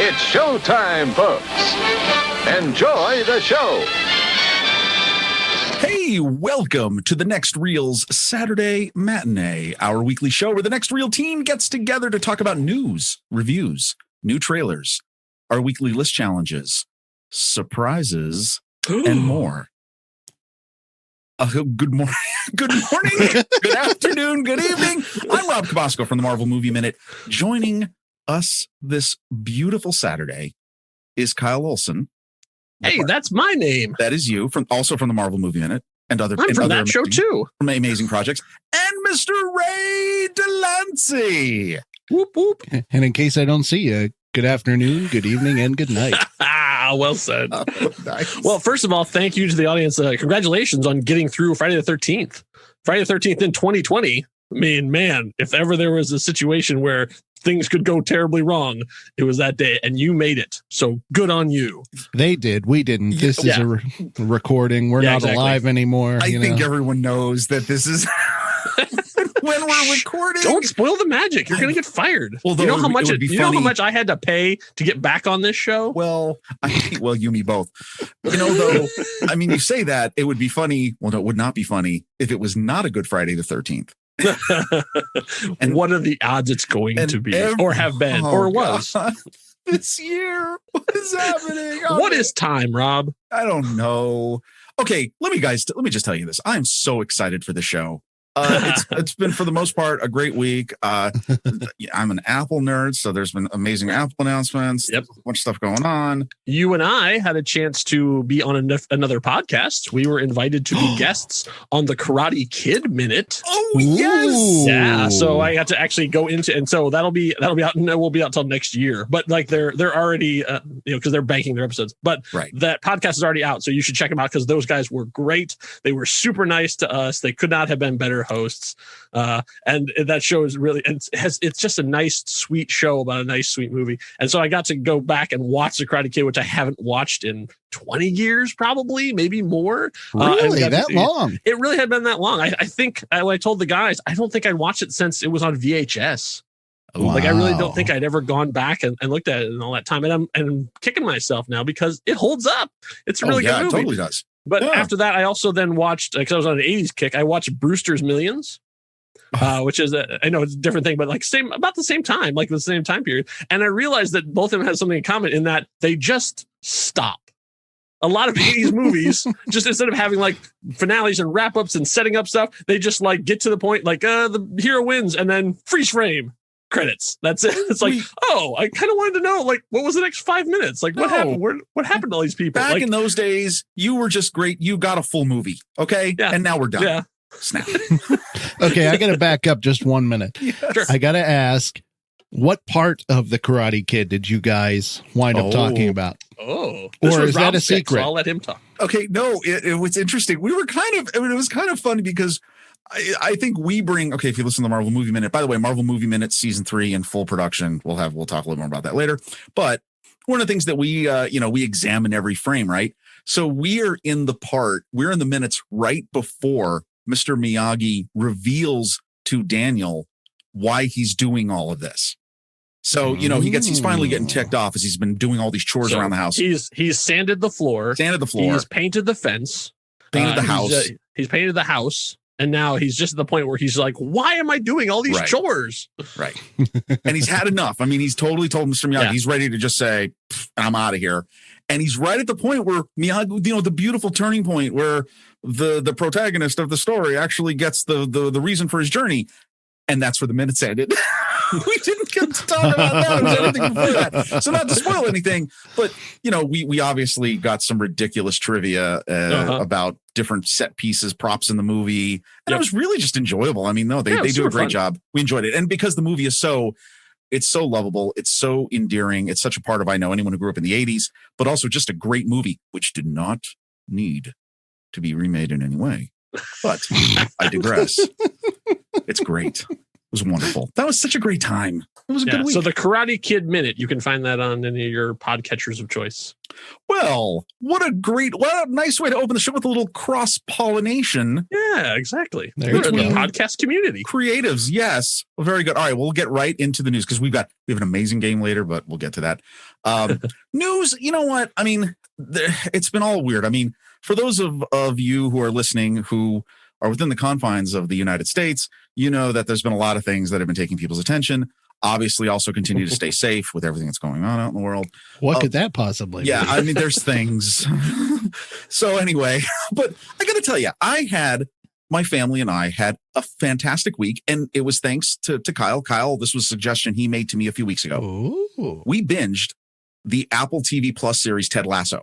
It's showtime, folks. Enjoy the show. Hey, welcome to the Next Reel's Saturday Matinee, our weekly show where the Next Reel team gets together to talk about news, reviews, new trailers, our weekly list challenges, surprises, and more. Good morning, good afternoon, good evening. I'm Rob Cabasco from the Marvel Movie Minute. Joining us this beautiful Saturday is Kyle Olson. Hey, that's my name. That is you, also from the Marvel Movie Minute and other. I'm from that show too. From amazing projects, and Mr. Ray Delancey. Whoop whoop. And in case I don't see you, good afternoon, good evening, and good night. Well said. Oh, nice. Well, first of all, thank you to the audience. Congratulations on getting through Friday the 13th. Friday the 13th in 2020. I mean, man, if ever there was a situation where things could go terribly wrong, it was that day, and you made it. So good on you. They did. We didn't. This is a recording. We're not alive anymore. I think everyone knows that this is when we're recording. Don't spoil the magic. You're going to get fired. Well, you know how much know how much I had to pay to get back on this show? Well, you, me both. You know, though, I mean, you say that it would be funny. Well, no, it would not be funny if it was not a good Friday the 13th. And what are the odds it's going to be or have been or was this year? What is happening? What is time, Rob? I don't know. Okay, let me just tell you this. I'm so excited for the show. It's been, for the most part, a great week. I'm an Apple nerd, so there's been amazing Apple announcements. Yep. A bunch of stuff going on. You and I had a chance to be on another podcast. We were invited to be guests on the Karate Kid Minute. Oh, yes. Yeah. So I got to actually go into, and so that'll be out. No, we'll be out till next year. But like they're already, because they're banking their episodes. But that podcast is already out, so you should check them out because those guys were great. They were super nice to us. They could not have been better hosts, and that show is really, it's just a nice sweet show about a nice sweet movie. And so I got to go back and watch the Karate Kid, which I haven't watched in 20 years, probably, maybe more. Really, that long? It really had been that long. I think I told the guys, I don't think I'd watched it since it was on VHS. Wow. Like, I really don't think I'd ever gone back and looked at it in all that time. And I'm kicking myself now because it holds up. It's a really good movie. It totally does. But after that, I also then watched, because I was on an 80s kick, I watched Brewster's Millions, which is, I know it's a different thing, but like about the same time, like the same time period. And I realized that both of them had something in common in that they just stop. A lot of 80s movies, just instead of having like finales and wrap-ups and setting up stuff, they just like get to the point, like the hero wins and then freeze frame. Credits. That's it. It's like, I kind of wanted to know, like, what was the next 5 minutes? Like, what happened? What happened to all these people? Back in those days, you were just great. You got a full movie. Okay. Yeah. And now we're done. Yeah. Snap. Okay. I got to back up just 1 minute. Yes. Sure. I got to ask, what part of the Karate Kid did you guys wind up talking about? Oh, or is that a secret? So I'll let him talk. Okay. No, it was interesting. We were it was kind of fun because I think we bring, if you listen to the Marvel Movie Minute, by the way, Marvel Movie Minute season 3 in full production. We'll talk a little more about that later. But one of the things that we examine every frame, right? So we're in the minutes right before Mr. Miyagi reveals to Daniel why he's doing all of this. So, he's finally getting ticked off as he's been doing all these chores around the house. He's sanded the floor. He's painted the fence. Painted the house. He's painted the house. And now he's just at the point where he's like, why am I doing all these chores? Right. And he's had enough. I mean, he's totally told Mr. Miyagi, he's ready to just say, I'm out of here. And he's right at the point where Miyagi, the beautiful turning point where the protagonist of the story actually gets the reason for his journey. And that's where the minutes ended. We didn't get to talk about that. It was everything before that. So not to spoil anything, but we obviously got some ridiculous trivia about different set pieces, props in the movie. And it was really just enjoyable. I mean, they do a great job. We enjoyed it. And because the movie is it's so lovable, it's so endearing, it's such a part of anyone who grew up in the 80s, but also just a great movie, which did not need to be remade in any way. But I digress. It's great. was wonderful. That was such a great time. It was a good week. So the Karate Kid Minute, you can find that on any of your podcatchers of choice. Well, what a nice way to open the show with a little cross-pollination. Yeah, exactly. Between the podcast community. Creatives, yes. Well, very good. All right, we'll get right into the news because we have an amazing game later, but we'll get to that. News, you know what? I mean, it's been all weird. I mean, for those of you who are listening who are within the confines of the United States, you know that there's been a lot of things that have been taking people's attention. Obviously, also continue to stay safe with everything that's going on out in the world. What could that possibly be? Yeah, I mean, there's things. So anyway, but I got to tell you, my family and I had a fantastic week, and it was thanks to Kyle. Kyle, this was a suggestion he made to me a few weeks ago. Ooh. We binged the Apple TV Plus series Ted Lasso.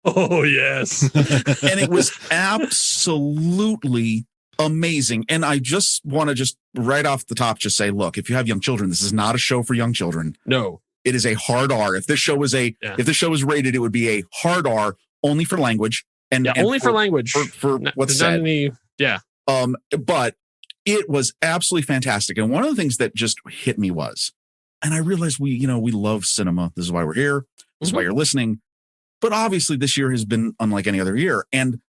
Oh, yes. And it was absolutely amazing. And I just want to right off the top just say, look, if you have young children, this is not a show for young children. No. It is a hard R. If this show was if this show was rated, it would be a hard R only for language. And only for language. For what's said. But it was absolutely fantastic. And one of the things that just hit me was, and I realized we love cinema. This is why we're here. This is why you're listening. But obviously this year has been unlike any other year. And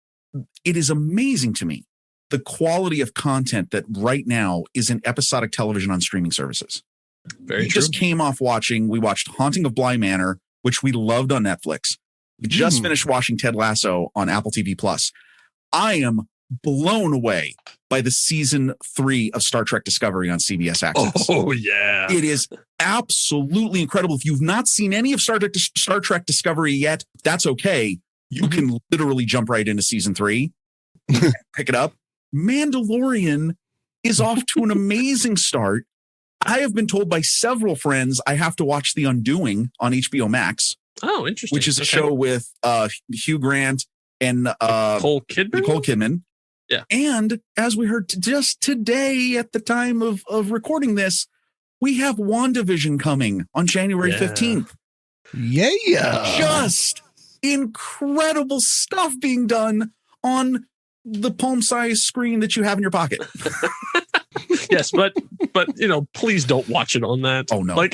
it is amazing to me the quality of content that right now is in episodic television on streaming services. Very true. Just came off we watched Haunting of Bly Manor, which we loved on Netflix. We just finished watching Ted Lasso on Apple TV Plus. I am blown away by the season 3 of Star Trek Discovery on CBS Access. Oh, yeah. It is absolutely incredible. If you've not seen any of Star Trek Discovery yet, that's okay. You can literally jump right into season 3, pick it up. Mandalorian is off to an amazing start. I have been told by several friends I have to watch The Undoing on HBO Max. Oh, interesting. Which is a show with Hugh Grant and Nicole Kidman. Yeah. And as we heard just today at the time of recording this, we have WandaVision coming on January 15th. Yeah. Just incredible stuff being done on the palm-sized screen that you have in your pocket. Yes, but please don't watch it on that. Oh no,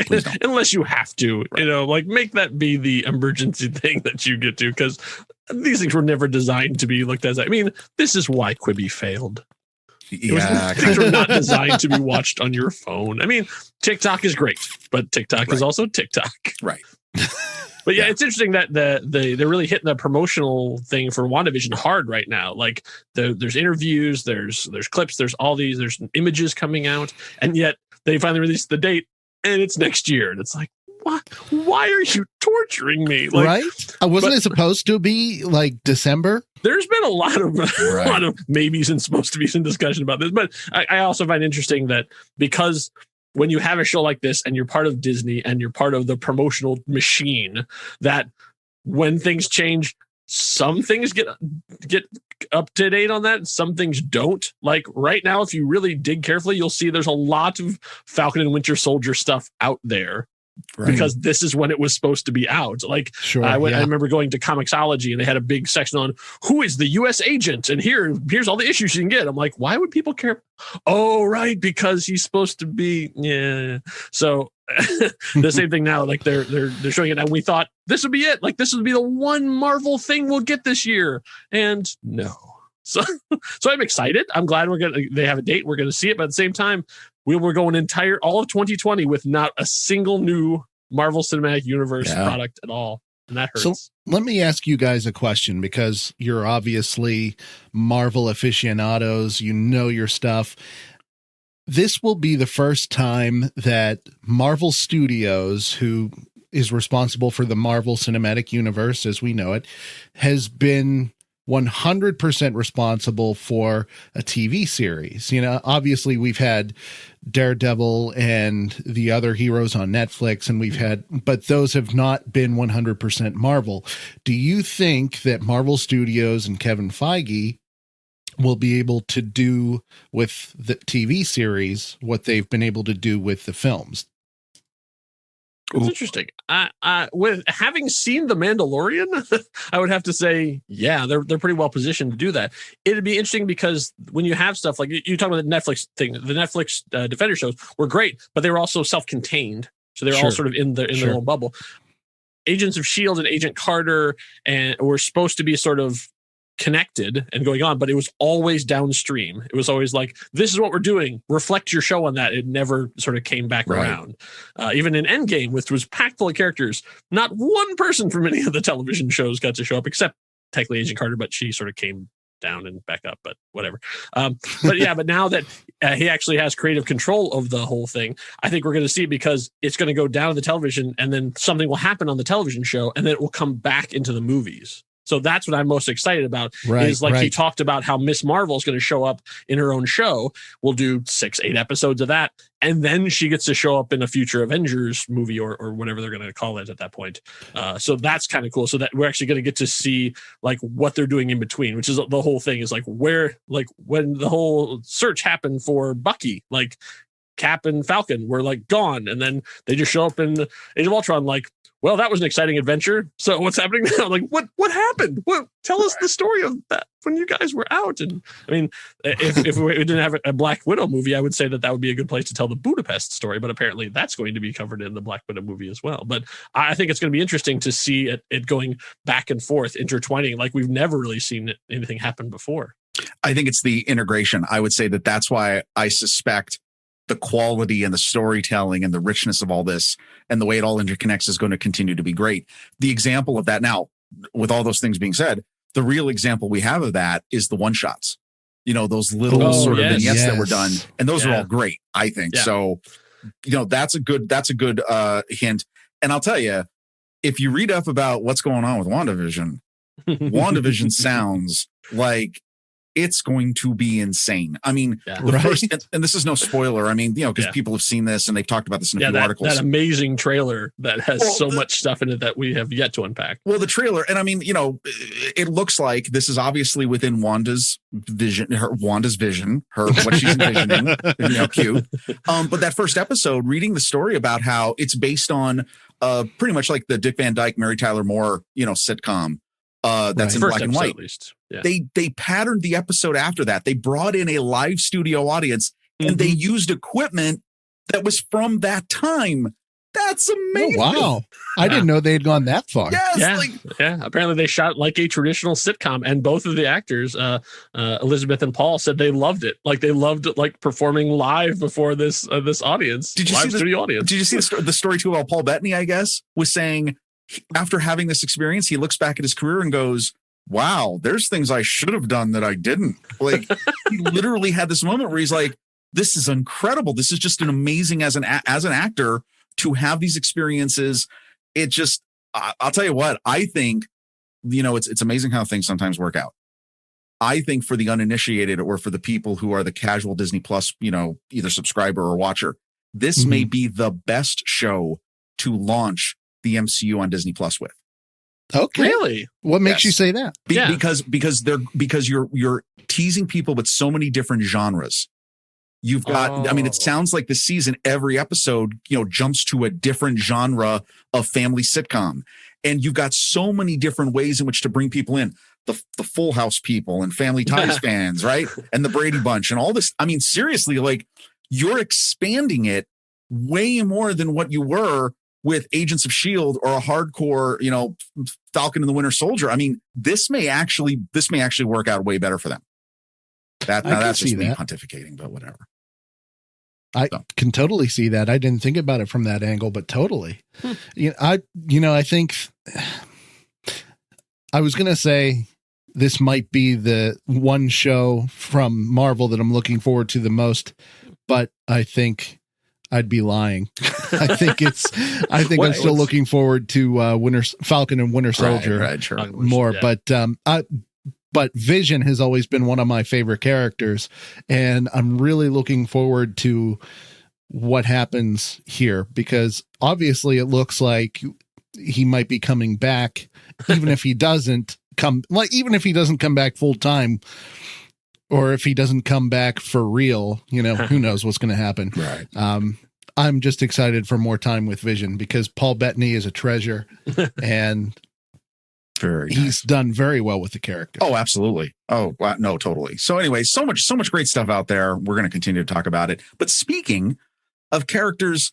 unless you have to, right. Make that be the emergency thing that you get to, because these things were never designed to be looked at. I mean, this is why Quibi failed. Yeah, things were not designed to be watched on your phone. I mean, TikTok is great, but TikTok is also TikTok, right? But yeah, it's interesting that they're really hitting the promotional thing for WandaVision hard right now. Like there's interviews, there's clips, there's images coming out, and yet they finally released the date, and it's next year, and it's like, what? Why are you torturing me? Right? Wasn't it supposed to be like December? There's been a lot of maybes and supposed to be some discussion about this, but I also find interesting that because when you have a show like this and you're part of Disney and you're part of the promotional machine, that when things change, some things get up to date on that, some things don't. Like right now, if you really dig carefully, you'll see there's a lot of Falcon and Winter Soldier stuff out there. Right. Because this is when it was supposed to be out. Like, sure, I remember going to Comixology and they had a big section on who is the U.S. agent, and here's all the issues you can get. I'm like, why would people care? Oh, right, because he's supposed to be. Yeah. So the same thing now. Like they're showing it, and we thought this would be it. Like this would be the one Marvel thing we'll get this year, and no. So I'm excited. I'm glad they have a date. We're gonna see it, but at the same time, we were going all of 2020 with not a single new Marvel Cinematic Universe product at all. And that hurts. So let me ask you guys a question, because you're obviously Marvel aficionados. You know your stuff. This will be the first time that Marvel Studios, who is responsible for the Marvel Cinematic Universe as we know it, has been 100% responsible for a TV series. Obviously we've had Daredevil and the other heroes on Netflix, and but those have not been 100% Marvel. Do you think that Marvel Studios and Kevin Feige will be able to do with the TV series what they've been able to do with the films? It's interesting. With having seen The Mandalorian, I would have to say, yeah, they're pretty well positioned to do that. It'd be interesting because when you have stuff like you talk about the Netflix thing, the Netflix Defender shows were great, but they were also self-contained, so they're all sort of in their own bubble. Agents of S.H.I.E.L.D. and Agent Carter and were supposed to be sort of connected and going on, but it was always downstream. It was always like, this is what we're doing, reflect your show on that. It never sort of came back around. Even in Endgame, which was packed full of characters, not one person from any of the television shows got to show up, except technically Agent Carter, but she sort of came down and back up, but whatever. But now that he actually has creative control of the whole thing, I think we're going to see it because it's going to go down to the television and then something will happen on the television show and then it will come back into the movies. So that's what I'm most excited about is he talked about how Miss Marvel is going to show up in her own show. We'll do 6-8 episodes of that. And then she gets to show up in a future Avengers movie or whatever they're going to call it at that point. So that's kind of cool. So that we're actually going to get to see like what they're doing in between, which is the whole thing is like where, like when the whole search happened for Bucky, like Cap and Falcon were like gone. And then they just show up in Age of Ultron, like, well, that was an exciting adventure. So what's happening now? Like, what happened? Tell us the story of that when you guys were out. And I mean, if we didn't have a Black Widow movie, I would say that would be a good place to tell the Budapest story. But apparently that's going to be covered in the Black Widow movie as well. But I think it's going to be interesting to see it going back and forth, intertwining, like we've never really seen anything happen before. I think it's the integration. I would say that's why I suspect the quality and the storytelling and the richness of all this and the way it all interconnects is going to continue to be great. The example of that now, with all those things being said, the real example we have of that is the one shots, those little of vignettes that were done. And those are all great, I think. Yeah. So, that's a good hint. And I'll tell you, if you read up about what's going on with WandaVision sounds like it's going to be insane. I mean, the first, and this is no spoiler. I mean, because people have seen this and they've talked about this in a few articles. That amazing trailer that has so much stuff in it that we have yet to unpack. Well, the trailer, and I mean, it looks like this is obviously within Wanda's vision, what she's envisioning, cute. But that first episode, reading the story about how it's based on pretty much like the Dick Van Dyke, Mary Tyler Moore, sitcom. That's in black and white. At least. Yeah. They patterned the episode after that. They brought in a live studio audience and they used equipment that was from that time. That's amazing. Oh, wow. I didn't know they had gone that far. Yes, apparently they shot like a traditional sitcom, and both of the actors, Elizabeth and Paul, said they loved it. Like they loved like performing live before this audience. Did you see studio audience? Did you see the story too about Paul Bettany, I guess, was saying after having this experience, he looks back at his career and goes, wow, there's things I should have done that I didn't. Like he literally had this moment where he's like, this is incredible. This is just an amazing as an actor to have these experiences. It just, I'll tell you what, I think, it's amazing how things sometimes work out. I think for the uninitiated or for the people who are the casual Disney Plus, either subscriber or watcher, this may be the best show to launch the MCU on Disney Plus with. Okay. Really? What makes you say that? Because you're teasing people with so many different genres. You've got, I mean, it sounds like this season, every episode, jumps to a different genre of family sitcom. And you've got so many different ways in which to bring people in. The Full House people and Family Ties fans, right? And the Brady Bunch and all this. I mean, seriously, like you're expanding it way more than what you were with Agents of S.H.I.E.L.D. or a hardcore, Falcon and the Winter Soldier. I mean, this may actually work out way better for them. That's just me pontificating, but whatever. I can totally see that. I didn't think about it from that angle, but totally. I think I was going to say this might be the one show from Marvel that I'm looking forward to the most, but I think I'd be lying. I think I'm still looking forward to Falcon and Winter Soldier more, but Vision has always been one of my favorite characters, and I'm really looking forward to what happens here because obviously it looks like he might be coming back, even if he doesn't come back full time, or if he doesn't come back for real, who knows what's going to happen. Right. I'm just excited for more time with Vision because Paul Bettany is a treasure and he's done very well with the character. Oh, absolutely. Oh, no, totally. So anyway, so much great stuff out there. We're going to continue to talk about it. But speaking of characters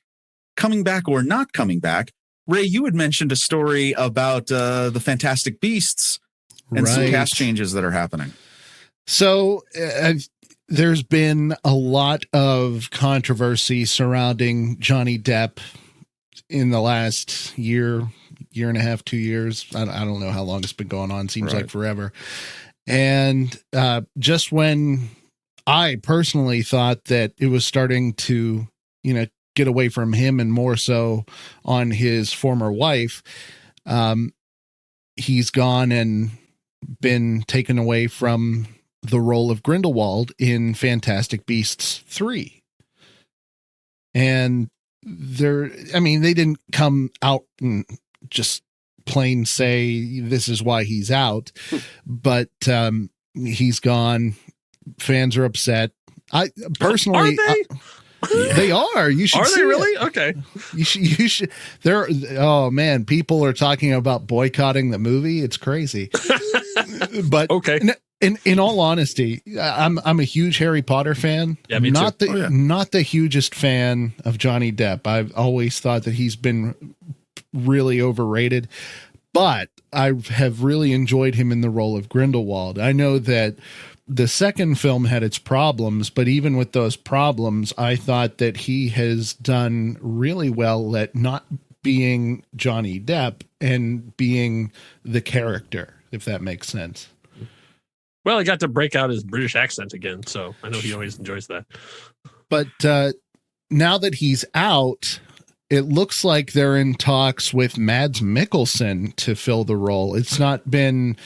coming back or not coming back, Ray, you had mentioned a story about the Fantastic Beasts and some cast changes that are happening. So there's been a lot of controversy surrounding Johnny Depp in the last year and a half, 2 years. I don't know how long it's been going on. Seems like forever. And just when I personally thought that it was starting to, get away from him and more so on his former wife, he's gone and been taken away from the role of Grindelwald in Fantastic Beasts 3. And they didn't come out and just plain say this is why he's out, but he's gone. Fans are upset. I personally, are they? They are. You should. Are see they really? it. Okay. You should. Oh man, people are talking about boycotting the movie. It's crazy. But okay. In all honesty, I'm a huge Harry Potter fan. Yeah, me not too. Not the hugest fan of Johnny Depp. I've always thought that he's been really overrated, but I have really enjoyed him in the role of Grindelwald. I know that the second film had its problems, but even with those problems, I thought that he has done really well at not being Johnny Depp and being the character, if that makes sense. Well, he got to break out his British accent again, so I know he always enjoys that. But now that he's out, it looks like they're in talks with Mads Mikkelsen to fill the role. It's not been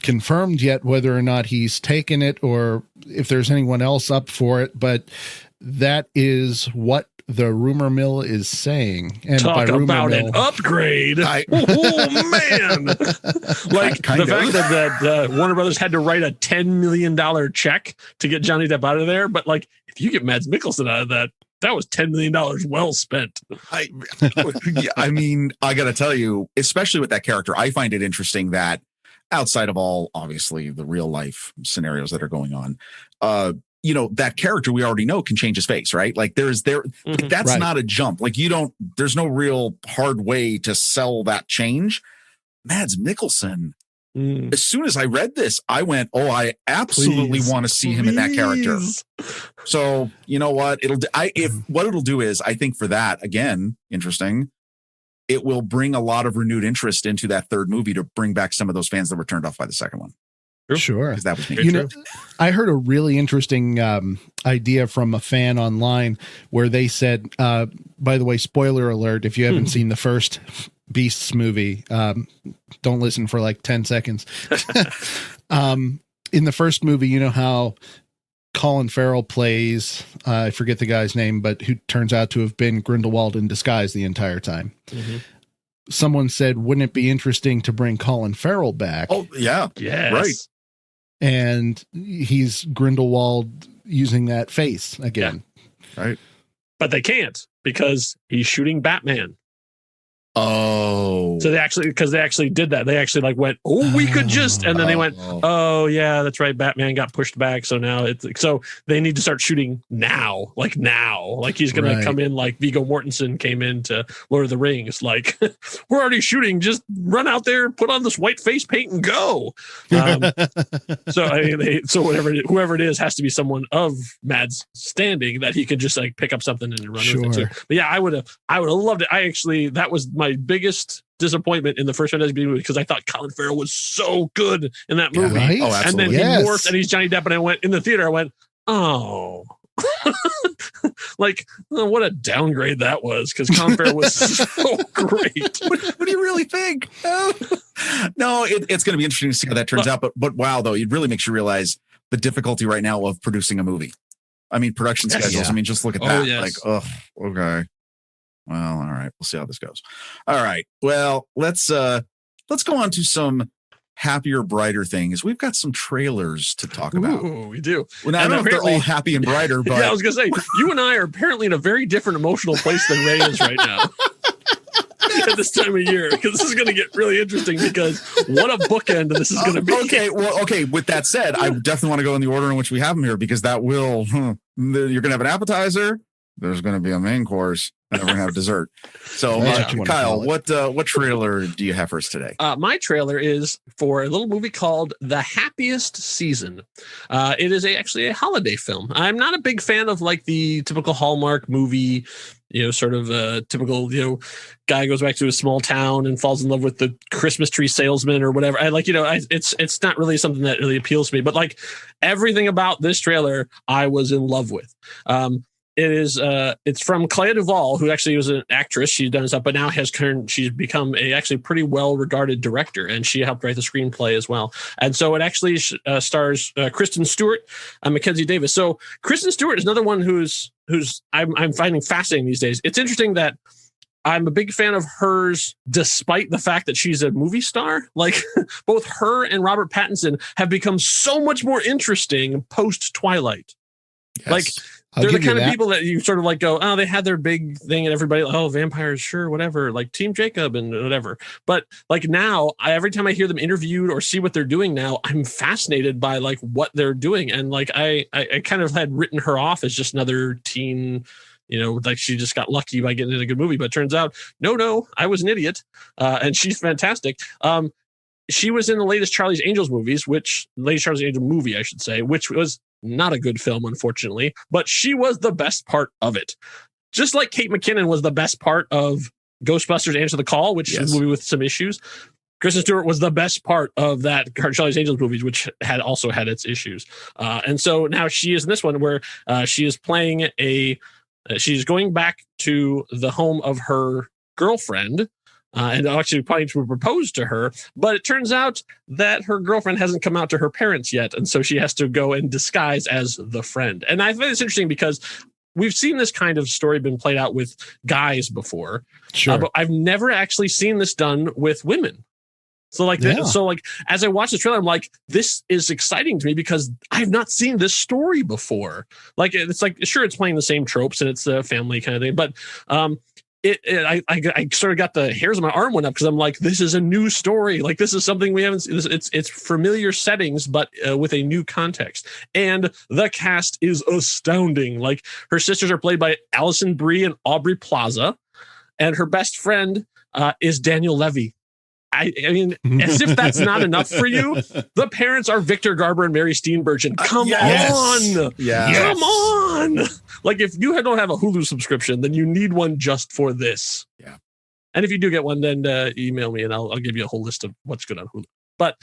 confirmed yet whether or not he's taken it or if there's anyone else up for it, but that is what the rumor mill is saying. And talk by rumor about mill, an upgrade. Oh man. Like the fact that Warner Brothers had to write a $10 million check to get Johnny Depp out of there, but like if you get Mads Mikkelsen out of that was $10 million well spent. I mean, I got to tell you, especially with that character, I find it interesting that outside of all, obviously, the real life scenarios that are going on, that character we already know can change his face, right? Like that's not a jump. Like there's no real hard way to sell that change. Mads Mikkelsen. As soon as I read this, I went, "Oh, I absolutely want to see him in that character." So you know what? What it'll do is, I think for that again, interesting. It will bring a lot of renewed interest into that third movie to bring back some of those fans that were turned off by the second one. Sure, because that was me. I heard a really interesting idea from a fan online where they said, "By the way, spoiler alert: if you haven't seen the first Beasts movie, don't listen for like 10 seconds. In the first movie, you know how Colin Farrell plays, I forget the guy's name, but who turns out to have been Grindelwald in disguise the entire time. Mm-hmm. Someone said, wouldn't it be interesting to bring Colin Farrell back? Oh, yeah. Yes. Right. And he's Grindelwald using that face again. Yeah. Right. But they can't because he's shooting Batman. Oh, so they actually did that. They actually went, we could just, and then they went, oh yeah, that's right. Batman got pushed back. So now so they need to start shooting now, like he's going to come in like Viggo Mortensen came into Lord of the Rings. Like we're already shooting, just run out there, put on this white face paint and go. So whoever it is has to be someone of Mads standing that he could just pick up something and run with it too. But yeah, I would have loved it. That was my biggest disappointment in the first Fantastic Beasts movie because I thought Colin Farrell was so good in that movie. Right? Oh, absolutely. And then he morphed and he's Johnny Depp, and I went in the theater. I went, oh, what a downgrade that was because Colin Farrell was so great. What do you really think? No, it's going to be interesting to see how that turns out. But wow, though, it really makes you realize the difficulty right now of producing a movie. I mean, production schedules. Yeah. I mean, just look at that. Yes. Okay. Well, all right. We'll see how this goes. All right. Well, let's go on to some happier, brighter thing is we've got some trailers to talk about. Ooh, we do. Well, I don't know if they're all happy and brighter, but yeah, I was gonna say you and I are apparently in a very different emotional place than Ray is right now. At this time of year, because this is going to get really interesting, because what a bookend this is going to be. Okay. With that said, I definitely want to go in the order in which we have them here, because that will, you're going to have an appetizer. There's going to be a main course, and we're going to have dessert. So, Kyle, what trailer do you have for us today? My trailer is for a little movie called The Happiest Season. It is actually a holiday film. I'm not a big fan of like the typical Hallmark movie, sort of a typical, guy goes back to a small town and falls in love with the Christmas tree salesman or whatever. It's not really something that really appeals to me, but like everything about this trailer, I was in love with. It's from Clea Duvall, who actually was an actress. She's done stuff, but now she's become a actually pretty well-regarded director, and she helped write the screenplay as well. And so it actually stars Kristen Stewart and Mackenzie Davis. So Kristen Stewart is another one who's I'm finding fascinating these days. It's interesting that I'm a big fan of hers, despite the fact that she's a movie star. Like both her and Robert Pattinson have become so much more interesting post Twilight. Yes. Like they're the kind of people that you sort of like go, oh, they had their big thing and everybody, oh, vampires, sure, whatever, like Team Jacob and whatever. But like now, every time I hear them interviewed or see what they're doing now, I'm fascinated by like what they're doing. And like I kind of had written her off as just another teen, like she just got lucky by getting in a good movie. But it turns out, no, I was an idiot. And she's fantastic. She was in the latest Charlie's Angels movie, which was not a good film, unfortunately, but she was the best part of it. Just like Kate McKinnon was the best part of Ghostbusters Answer the Call, which is a movie with some issues. Kristen Stewart was the best part of that Charlie's Angels movies, which had also had its issues. And so now she is in this one where she is playing she's going back to the home of her girlfriend, and actually planning to propose to her, but it turns out that her girlfriend hasn't come out to her parents yet, and so she has to go and disguise as the friend. And I find it's interesting because we've seen this kind of story been played out with guys before, but I've never actually seen this done with women. So as I watch the trailer, I'm like, this is exciting to me because I've not seen this story before. Like, it's like, sure, it's playing the same tropes and it's a family kind of thing, but I sort of got the hairs on my arm went up because I'm like, this is a new story. Like, this is something we haven't seen. It's familiar settings, but with a new context. And the cast is astounding. Like, her sisters are played by Alison Brie and Aubrey Plaza, and her best friend is Daniel Levy. I mean, as if that's not enough for you, the parents are Victor Garber and Mary Steenburgen. Come on. Come on. Like, if you don't have a Hulu subscription, then you need one just for this. Yeah. And if you do get one, then email me and I'll give you a whole list of what's good on Hulu. But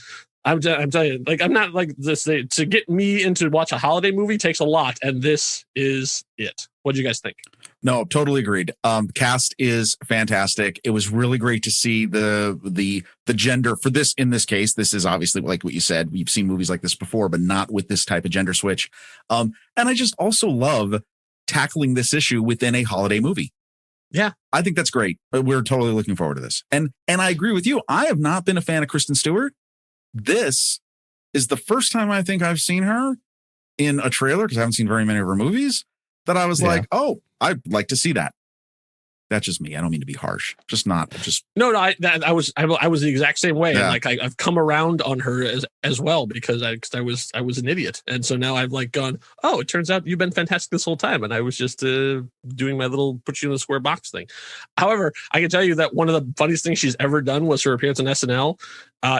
I'm telling you, like, I'm not like this. To get me into watch a holiday movie takes a lot, and this is it. What do you guys think? No, totally agreed. Cast is fantastic. It was really great to see the gender for this. In this case, this is obviously like what you said. We've seen movies like this before, but not with this type of gender switch. And I just also love tackling this issue within a holiday movie. Yeah, I think that's great. We're totally looking forward to this. And I agree with you. I have not been a fan of Kristen Stewart. This is the first time I think I've seen her in a trailer, because I haven't seen very many of her movies, that I was like, oh, I'd like to see that. That's just me. I don't mean to be harsh. No. I was the exact same way. Yeah. Like I've come around on her as well because I was an idiot, and so now I've like gone, oh, it turns out you've been fantastic this whole time, and I was just doing my little put you in the square box thing. However, I can tell you that one of the funniest things she's ever done was her appearance on SNL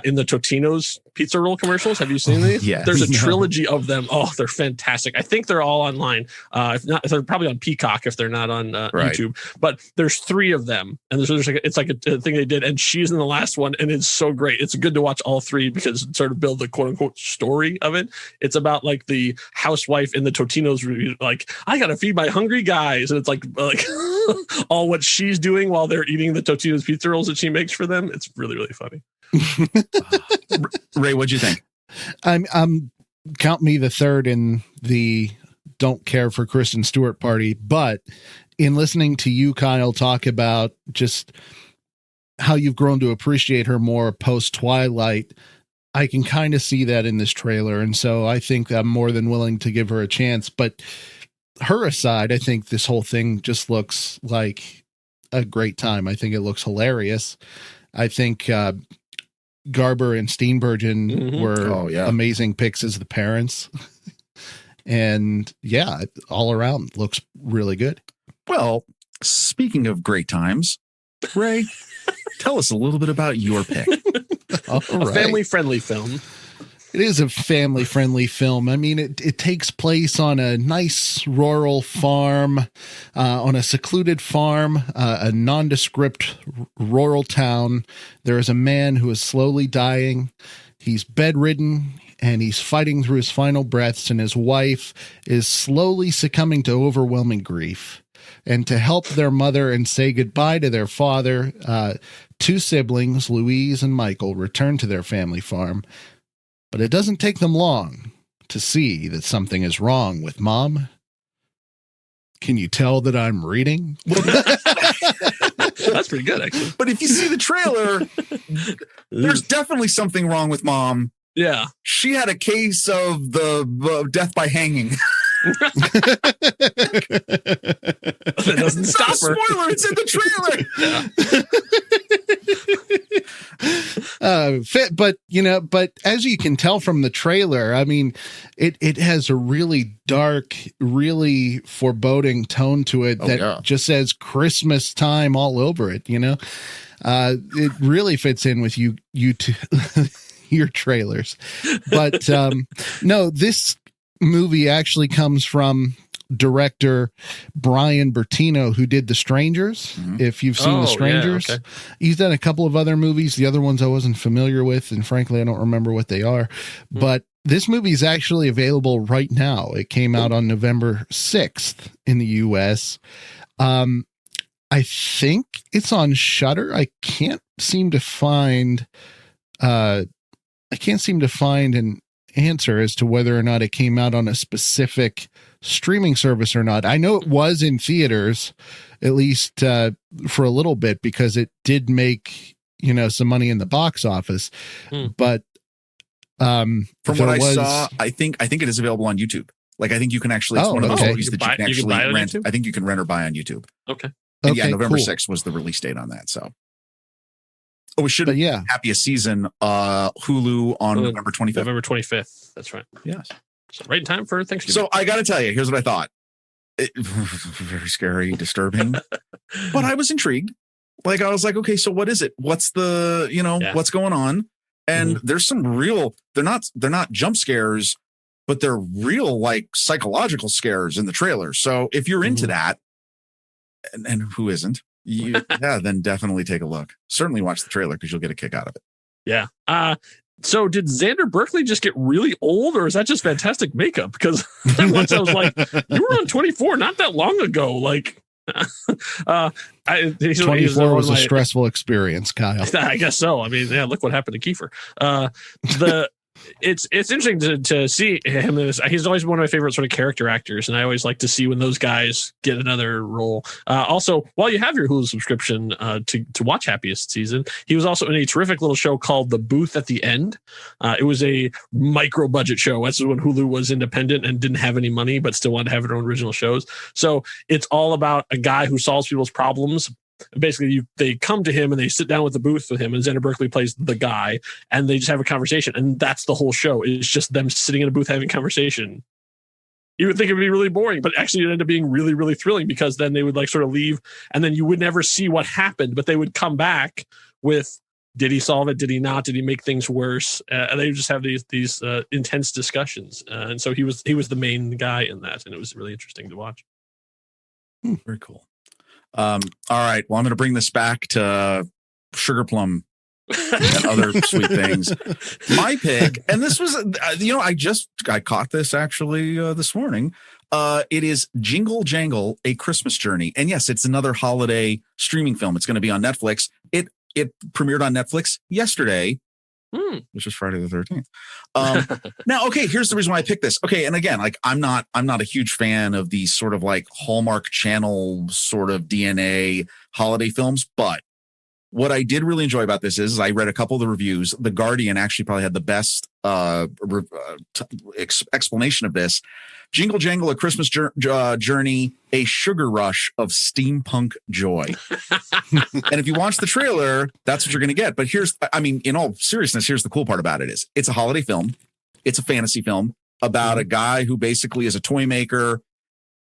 in the Totino's pizza roll commercials. Have you seen these? Yeah. There's a trilogy of them. Oh, they're fantastic. I think they're all online. If not, they're probably on Peacock if they're not on YouTube. But there's 3 of them, and it's like a thing they did, and she's in the last one, and it's so great. It's good to watch all 3 because it sort of build the quote unquote story of it. It's about like the housewife in the Totino's, like, I gotta feed my hungry guys, and it's like all what she's doing while they're eating the Totino's pizza rolls that she makes for them. It's really, really funny. Ray, what'd you think? I'm count me the third in the don't care for Kristen Stewart party, but in listening to you, Kyle, talk about just how you've grown to appreciate her more post Twilight, I can kind of see that in this trailer. And so I think I'm more than willing to give her a chance. But her aside, I think this whole thing just looks like a great time. I think it looks hilarious. I think Garber and Steenburgen were amazing picks as the parents. And yeah, all around looks really good. Well, speaking of great times, Ray, tell us a little bit about your pick. A family-friendly film. It is a family-friendly film. I mean, it takes place on a nice rural farm, on a secluded farm, a nondescript rural town. There is a man who is slowly dying. He's bedridden, and he's fighting through his final breaths, and his wife is slowly succumbing to overwhelming grief. And to help their mother and say goodbye to their father, two siblings, Louise and Michael, return to their family farm. But it doesn't take them long to see that something is wrong with Mom. Can you tell that I'm reading? That's pretty good, actually. But if you see the trailer, there's definitely something wrong with Mom. Yeah. She had a case of the death by hanging. That doesn't stop her. Spoiler, it's in the trailer. But as you can tell from the trailer, I mean, it has a really dark, really foreboding tone to it just says Christmas time all over it. It really fits in with you two, your trailers. But no, this movie actually comes from director Brian Bertino, who did The Strangers. If you've seen The Strangers, he's done a couple of other movies. The other ones I wasn't familiar with, and frankly, I don't remember what they are. But this movie is actually available right now. It came out on November 6th in the US. I think it's on Shudder. I can't seem to find an answer as to whether or not it came out on a specific streaming service or not. I know it was in theaters, at least for a little bit, because it did make some money in the box office. But from what I saw, I think it is available on YouTube. Like, I think you can actually. It's one of those movies that you can actually rent. I think you can rent or buy on YouTube. Okay. And November 6th was the release date on that. So. Oh, we should have Happiest Season, Hulu on November 25th. November 25th. That's right. Yes. So right in time for Thanksgiving. So I got to tell you, here's what I thought. Very scary, disturbing, but I was intrigued. Like, I was like, okay, so what is it? What's the, what's going on? And there's some real, they're not jump scares, but they're real, like, psychological scares in the trailer. So if you're into that, and who isn't? Then definitely take a look. Certainly watch the trailer because you'll get a kick out of it. Yeah. So did Xander Berkeley just get really old, or is that just fantastic makeup? Because once I was like, you were on 24 not that long ago. Like, 24 was a stressful experience, Kyle. I guess so. I mean, look what happened to Kiefer. It's interesting to see him. He's always one of my favorite sort of character actors, and I always like to see when those guys get another role. Also, while you have your Hulu subscription to watch Happiest Season, he was also in a terrific little show called The Booth at the End. It was a micro budget show. That's when Hulu was independent and didn't have any money, but still wanted to have their own original shows. So it's all about a guy who solves people's problems. Basically, they come to him and they sit down with the booth with him, and Xander Berkeley plays the guy, and they just have a conversation, and that's the whole show. It's just them sitting in a booth having a conversation. You would think it would be really boring, but actually it ended up being really, really thrilling, because then they would like sort of leave, and then you would never see what happened, but they would come back with, did he solve it? Did he not? Did he make things worse? And they would just have these intense discussions. And so he was the main guy in that, and it was really interesting to watch. Very cool. All right. Well, I'm going to bring this back to Sugar Plum and other sweet things. My pick, and this was, I caught this actually this morning. It is Jingle Jangle, A Christmas Journey. And yes, it's another holiday streaming film. It's going to be on Netflix. It premiered on Netflix yesterday, which was Friday the 13th. Now, okay, here's the reason why I picked this. Okay, and again, like I'm not a huge fan of these sort of like Hallmark Channel sort of DNA holiday films, but What I did really enjoy about this is I read a couple of the reviews. The Guardian actually probably had the best explanation of this. Jingle Jangle, a Christmas journey, a sugar rush of steampunk joy. And if you watch the trailer, that's what you're going to get. But in all seriousness, here's the cool part about it is it's a holiday film. It's a fantasy film about a guy who basically is a toy maker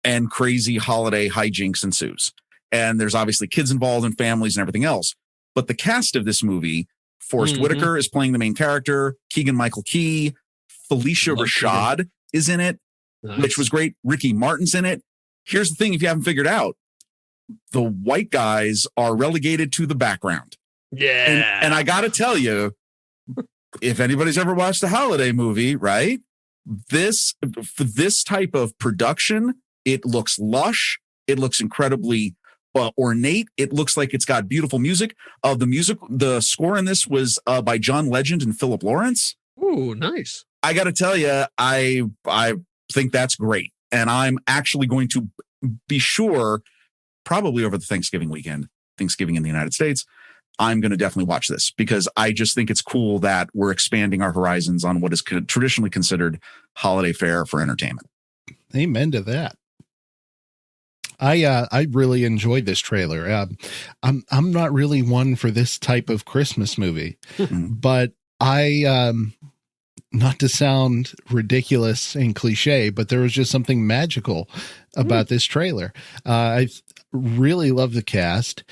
and crazy holiday hijinks ensues. And there's obviously kids involved and families and everything else. But the cast of this movie, Forrest Whitaker is playing the main character. Keegan-Michael Key, Felicia Rashad is in it, which was great. Ricky Martin's in it. Here's the thing, if you haven't figured out, the white guys are relegated to the background. Yeah. And I got to tell you, if anybody's ever watched a holiday movie, right? For this type of production, it looks lush. It looks incredibly ornate. It looks like it's got beautiful music. The score in this was by John Legend and Philip Lawrence. Ooh, nice. I got to tell you, I think that's great. And I'm actually going to be sure, probably over the Thanksgiving weekend, Thanksgiving in the United States, I'm going to definitely watch this because I just think it's cool that we're expanding our horizons on what is traditionally considered holiday fare for entertainment. Amen to that. I really enjoyed this trailer. I'm not really one for this type of Christmas movie, but not to sound ridiculous and cliche, but there was just something magical about this trailer. I really love the cast.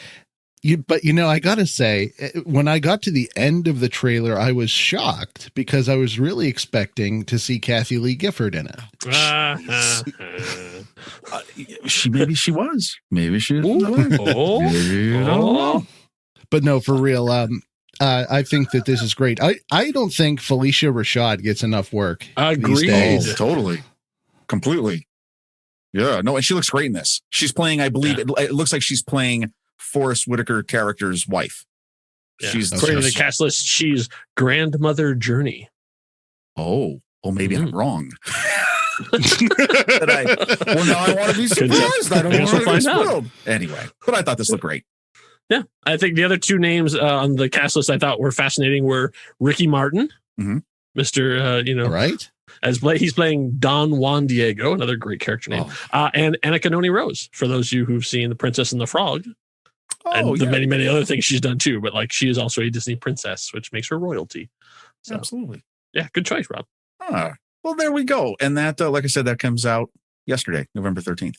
But I got to say, when I got to the end of the trailer, I was shocked because I was really expecting to see Kathy Lee Gifford in it. Maybe she was. But no, for real. I think that this is great. I don't think Felicia Rashad gets enough work. Agreed. These days. Totally. Completely. Yeah. No, and she looks great in this. She's playing, I believe, it looks like she's playing Forrest Whitaker character's wife. Yeah. According to the cast list, she's grandmother Journey. Oh, maybe I'm wrong. Now I want to be surprised. I don't want to be spoiled. Anyway, but I thought this looked great. Yeah, I think the other two names on the cast list I thought were fascinating were Ricky Martin, Mr. right? He's playing Don Juan Diego, another great character name, and Anna Kanoni Rose. For those of you who've seen The Princess and the Frog. And the many other things she's done too, but she is also a Disney princess, which makes her royalty. So, absolutely. Yeah, good choice, Rob. Well, there we go. And that, like I said, that comes out yesterday, November 13th.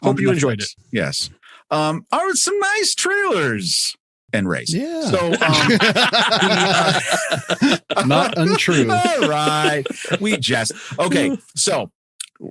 Hope you enjoyed it. Yes. Some nice trailers and race. Yeah. So, not untrue. All right. Okay. So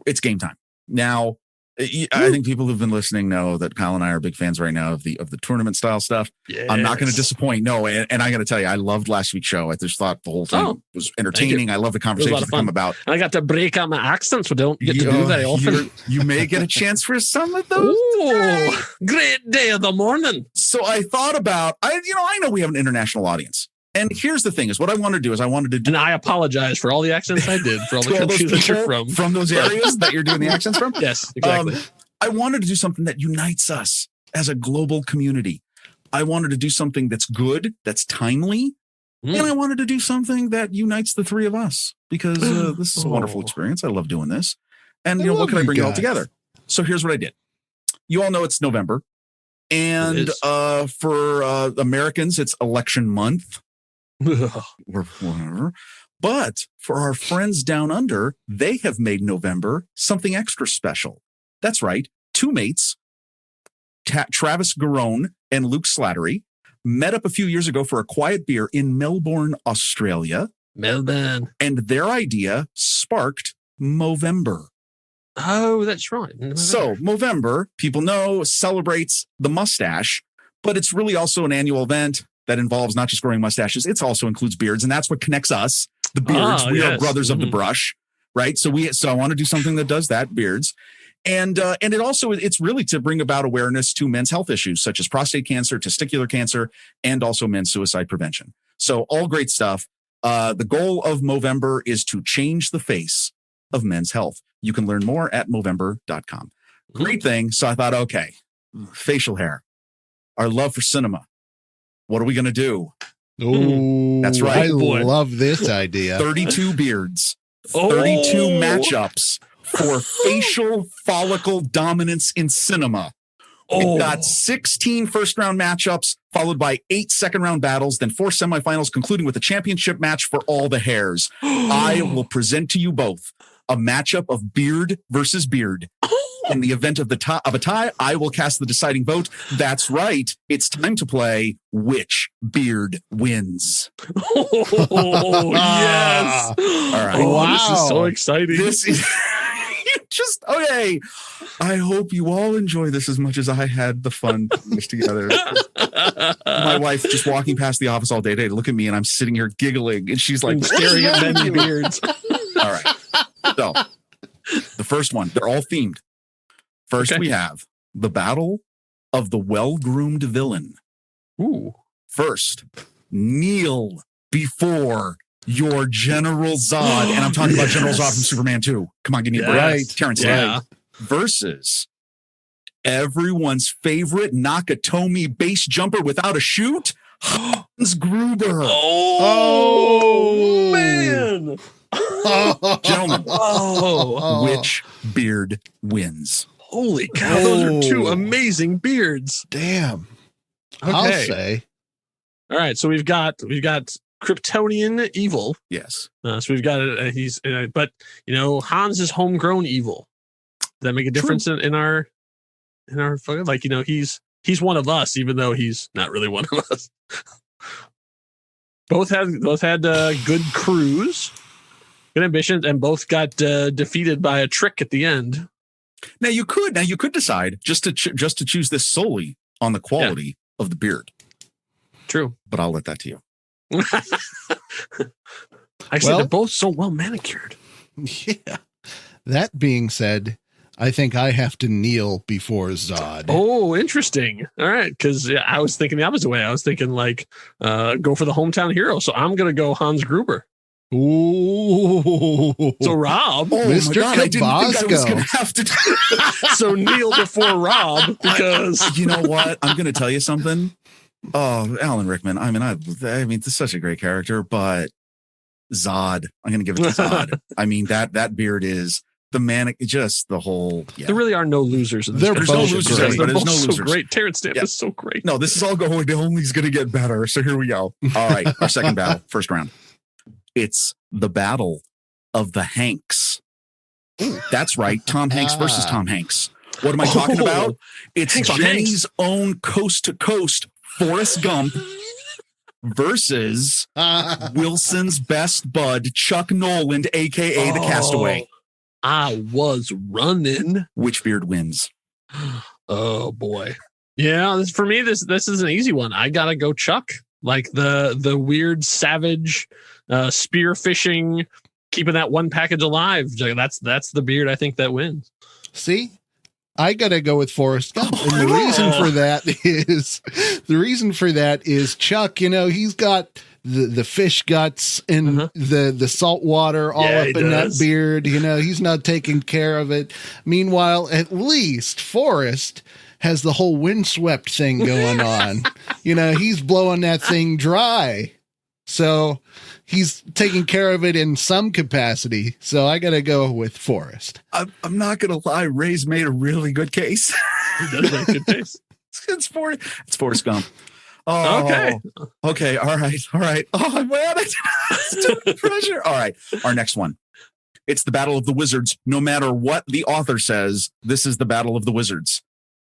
it's game time now. I think people who've been listening know that Kyle and I are big fans right now of the tournament style stuff. Yes. I'm not going to disappoint. No, and I got to tell you, I loved last week's show. I just thought the whole thing was entertaining. I love the conversations that come about. I got to break out my accents, we don't get to do very often. You may get a chance for some of those. Ooh, great day of the morning. So I thought about, I know we have an international audience. And here's the thing: is what I wanted to do is and I apologize for all the accents I did for all the countries that you're from those areas that you're doing the accents from. Yes, exactly. I wanted to do something that unites us as a global community. I wanted to do something that's good, that's timely, and I wanted to do something that unites the three of us because this is a wonderful experience. I love doing this, and what can I bring it all together? So here's what I did. You all know it's November, and for Americans, it's election month. Or whatever. But for our friends down under, they have made November something extra special. That's right. Two mates, Travis Garone and Luke Slattery, met up a few years ago for a quiet beer in Melbourne, Australia. Melbourne. And their idea sparked Movember. Oh, that's right. So Movember, people know, celebrates the mustache, but it's really also an annual event that involves not just growing mustaches. It also includes beards. And that's what connects us, the beards. We are brothers of the brush, right? So I want to do something that does that, beards. And it also, it's really to bring about awareness to men's health issues, such as prostate cancer, testicular cancer, and also men's suicide prevention. So all great stuff. The goal of Movember is to change the face of men's health. You can learn more at Movember.com. Great thing. So I thought, okay, facial hair, our love for cinema, What are we going to do? Oh, That's right. I love this idea. 32 beards, 32 matchups for facial follicle dominance in cinema. We've got 16 first-round matchups, followed by 8 second-round battles, then 4 semifinals, concluding with a championship match for all the hairs. I will present to you both a matchup of beard versus beard. In the event of a tie, I will cast the deciding vote. That's right. It's time to play Which Beard Wins. Oh, yes. All right. Oh, this is so exciting. This is just okay. I hope you all enjoy this as much as I had the fun putting this together. My wife just walking past the office all day to look at me, and I'm sitting here giggling, and she's like staring at men's beards. All right. So the first one, they're all themed. First, we have the battle of the well-groomed villain. Ooh. First, kneel before your General Zod. And I'm talking about General Zod from Superman 2. Come on, give me a break. Right. Terrence Stamp. Versus everyone's favorite Nakatomi base jumper without a chute, Hans Gruber. Oh man. Gentlemen, which beard wins? Holy cow, those are two amazing beards. Damn. Okay. I'll say. All right, so we've got Kryptonian evil. Yes. So we've got but Hans is homegrown evil. Does that make a difference in our like he's one of us, even though he's not really one of us. both had good crews, good ambitions, and both got defeated by a trick at the end. Now you could decide just to choose this solely on the quality of the beard. True, but I'll let that to you. Actually, they're both so well manicured. Yeah. That being said, I think I have to kneel before Zod. Oh, interesting. All right, because I was thinking the opposite way. I was thinking like go for the hometown hero. So I'm gonna go Hans Gruber. Ooh. So Rob, Mr. God, I didn't think I was gonna have to. So kneel before Rob because you know what? I'm gonna tell you something. Oh, Alan Rickman. I mean, this is such a great character, but Zod. I'm gonna give it to Zod. I mean, that beard is the manic, just the whole. Yeah. There really are no losers. In this There's no losers. They're There's both no losers. so great. Terrence Stamp is so great. No, this is all going. Only's gonna get better. So here we go. All right, our second battle, first round. It's the battle of the Hanks. That's right. Tom Hanks versus Tom Hanks. What am I talking about? It's Jenny's own coast to coast Forrest Gump versus Wilson's best bud, Chuck Noland, a.k.a. the Castaway. I was running. Which beard wins? Oh, boy. Yeah, for me, this is an easy one. I got to go Chuck. Like the weird savage spear fishing, keeping that one package alive. That's the beard I think that wins. See, I gotta go with Forrest Gump, and the reason for that is Chuck. He's got the fish guts and the salt water all up in that beard. He's not taking care of it. Meanwhile, at least Forrest has the whole windswept thing going on. He's blowing that thing dry. So he's taking care of it in some capacity. So I got to go with Forrest. I'm not going to lie. Ray's made a really good case. He does make a good case. It's Forrest Gump. Oh, okay. All right. Oh, man. It's pressure. All right. Our next one. It's the Battle of the Wizards. No matter what the author says, this is the Battle of the Wizards.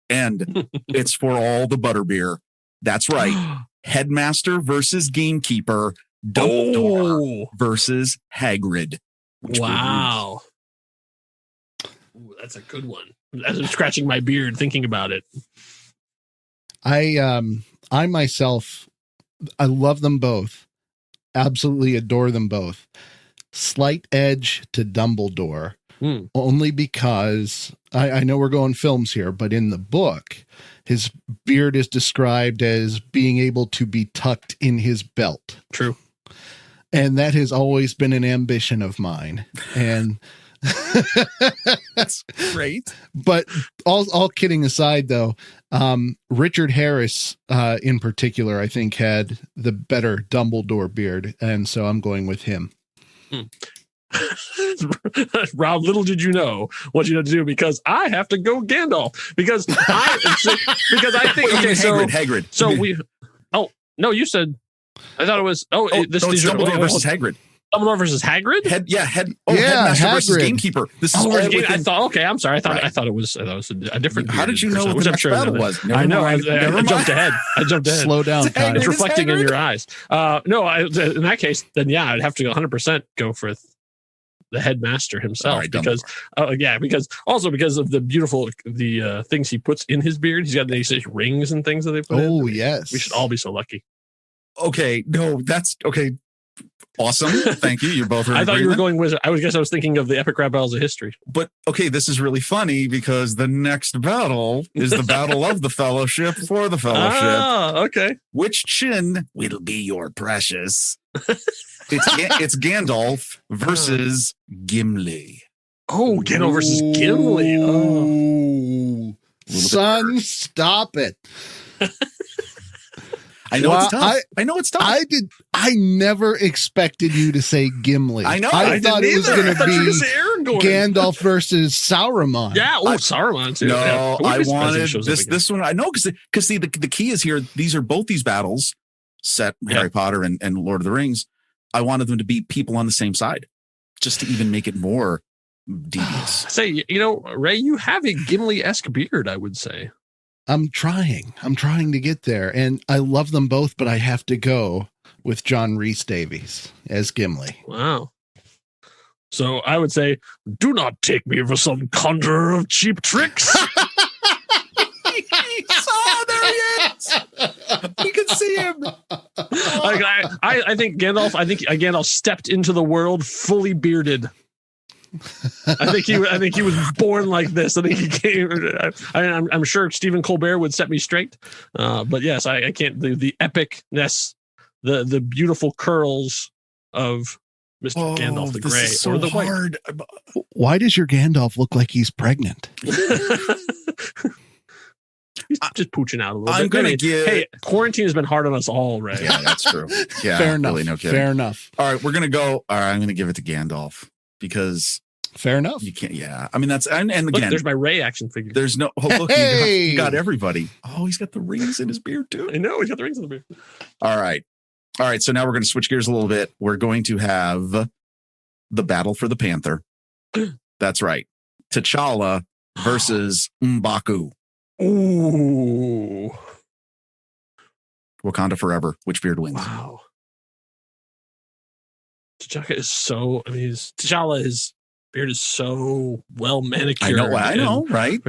And it's for all the butterbeer. That's right. Headmaster versus Gamekeeper. Dumbledore versus Hagrid. Wow. Ooh, that's a good one. I'm scratching my beard thinking about it. I myself, I love them both. Absolutely adore them both. Slight edge to Dumbledore. Only because I know we're going films here, but in the book, his beard is described as being able to be tucked in his belt. True. And that has always been an ambition of mine. And That's great. But all kidding aside, though, Richard Harris in particular, I think, had the better Dumbledore beard, and so I'm going with him. Rob, little did you know what you had to do, because I have to go Gandalf because I think okay, so Hagrid. So we no, you said I thought it was it's Dumbledore versus Hagrid. Dumbledore versus Hagrid? Headmaster Hagrid. versus Gamekeeper. This is I thought. Okay, I'm sorry. I thought it was a different. How did you know what the next battle was? I know. I jumped ahead. Slow down, Kai. It's reflecting in your eyes. No, in that case, then yeah, I'd have to 100% go for the headmaster himself, right, because because of the beautiful things he puts in his beard. He's got these rings and things that they put in. Oh yes, we should all be so lucky. Okay, no, that's okay. Awesome. Thank you. You both are. I thought you were going wizard. I was thinking of the epic rap battles of history. But okay, this is really funny because the next battle is the battle of the Fellowship for the Fellowship. Ah, okay. Which chin will be your precious? It's Gandalf versus Gimli. Oh, Gandalf versus Gimli. Oh, son, stop it. I know it's tough. I know it's tough. I never expected you to say Gimli. I know. I thought it was going to be Gandalf versus Sauron. Yeah. Oh, Sauron too. No, yeah. I wanted this one. I know because see the key is here. These are both these battles set Harry Potter and Lord of the Rings. I wanted them to be people on the same side, just to even make it more devious. Say, Ray, you have a Gimli-esque beard, I would say. I'm trying to get there, and I love them both, but I have to go with John Rhys Davies as Gimli. Wow. So I would say, do not take me for some conjurer of cheap tricks. Oh, there he is. We can see him. I think Gandalf stepped into the world fully bearded. I think he was born like this. I think he came. I'm sure Stephen Colbert would set me straight. But yes, I can't. The epicness, the beautiful curls of Mr. Gandalf the Grey, so or the hard. White. Why does your Gandalf look like he's pregnant? He's just pooching out a little bit. Hey, quarantine has been hard on us all, Ray. Yeah, that's true. Yeah, fair enough. Really, no kidding. Fair enough. All right, we're gonna go. All right, I'm gonna give it to Gandalf because. Fair enough. You can't. Yeah, I mean that's and again, look, there's my Ray action figure. There's no. Oh, look, you got everybody. Oh, he's got the rings in his beard too. I know he's got the rings in the beard. All right. So now we're going to switch gears a little bit. We're going to have the battle for the Panther. That's right. T'Challa versus M'Baku. Ooh. Wakanda forever. Which beard wins? Wow. T'Challa is so. I mean, T'Challa beard is so well manicured. I know, right?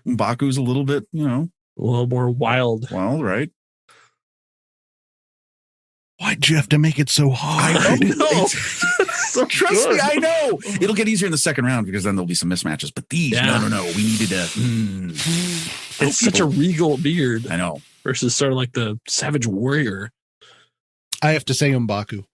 M'Baku's a little bit, a little more wild. Well, right. Why'd you have to make it so hard? I know. So trust me, I know. It'll get easier in the second round because then there'll be some mismatches. But these, no. We needed a. It's such a regal beard. I know. Versus sort of like the Savage Warrior. I have to say M'Baku.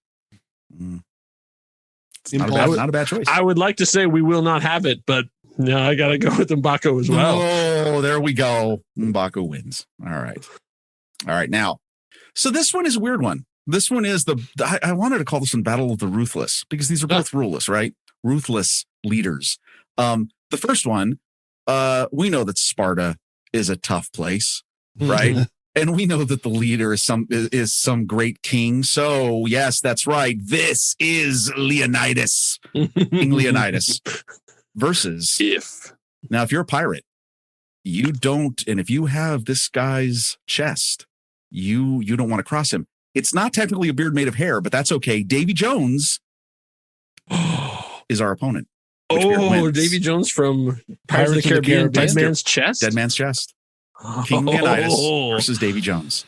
Not a bad choice. I would like to say we will not have it, but no, I got to go with M'Baku as well. Oh, there we go. M'Baku wins. All right. Now, so this one is a weird one. This one is I wanted to call this one Battle of the Ruthless because these are both ruthless, right? Ruthless leaders. The first one, we know that Sparta is a tough place, right? And we know that the leader is some great king. So yes, that's right. This is Leonidas, King Leonidas, versus if you're a pirate, you don't, and if you have this guy's chest, you don't want to cross him. It's not technically a beard made of hair, but that's okay. Davy Jones is our opponent. Oh, Davy Jones from Pirates of the Caribbean, Dead Man's Chest? Dead Man's Chest. King Leonidas versus Davy Jones.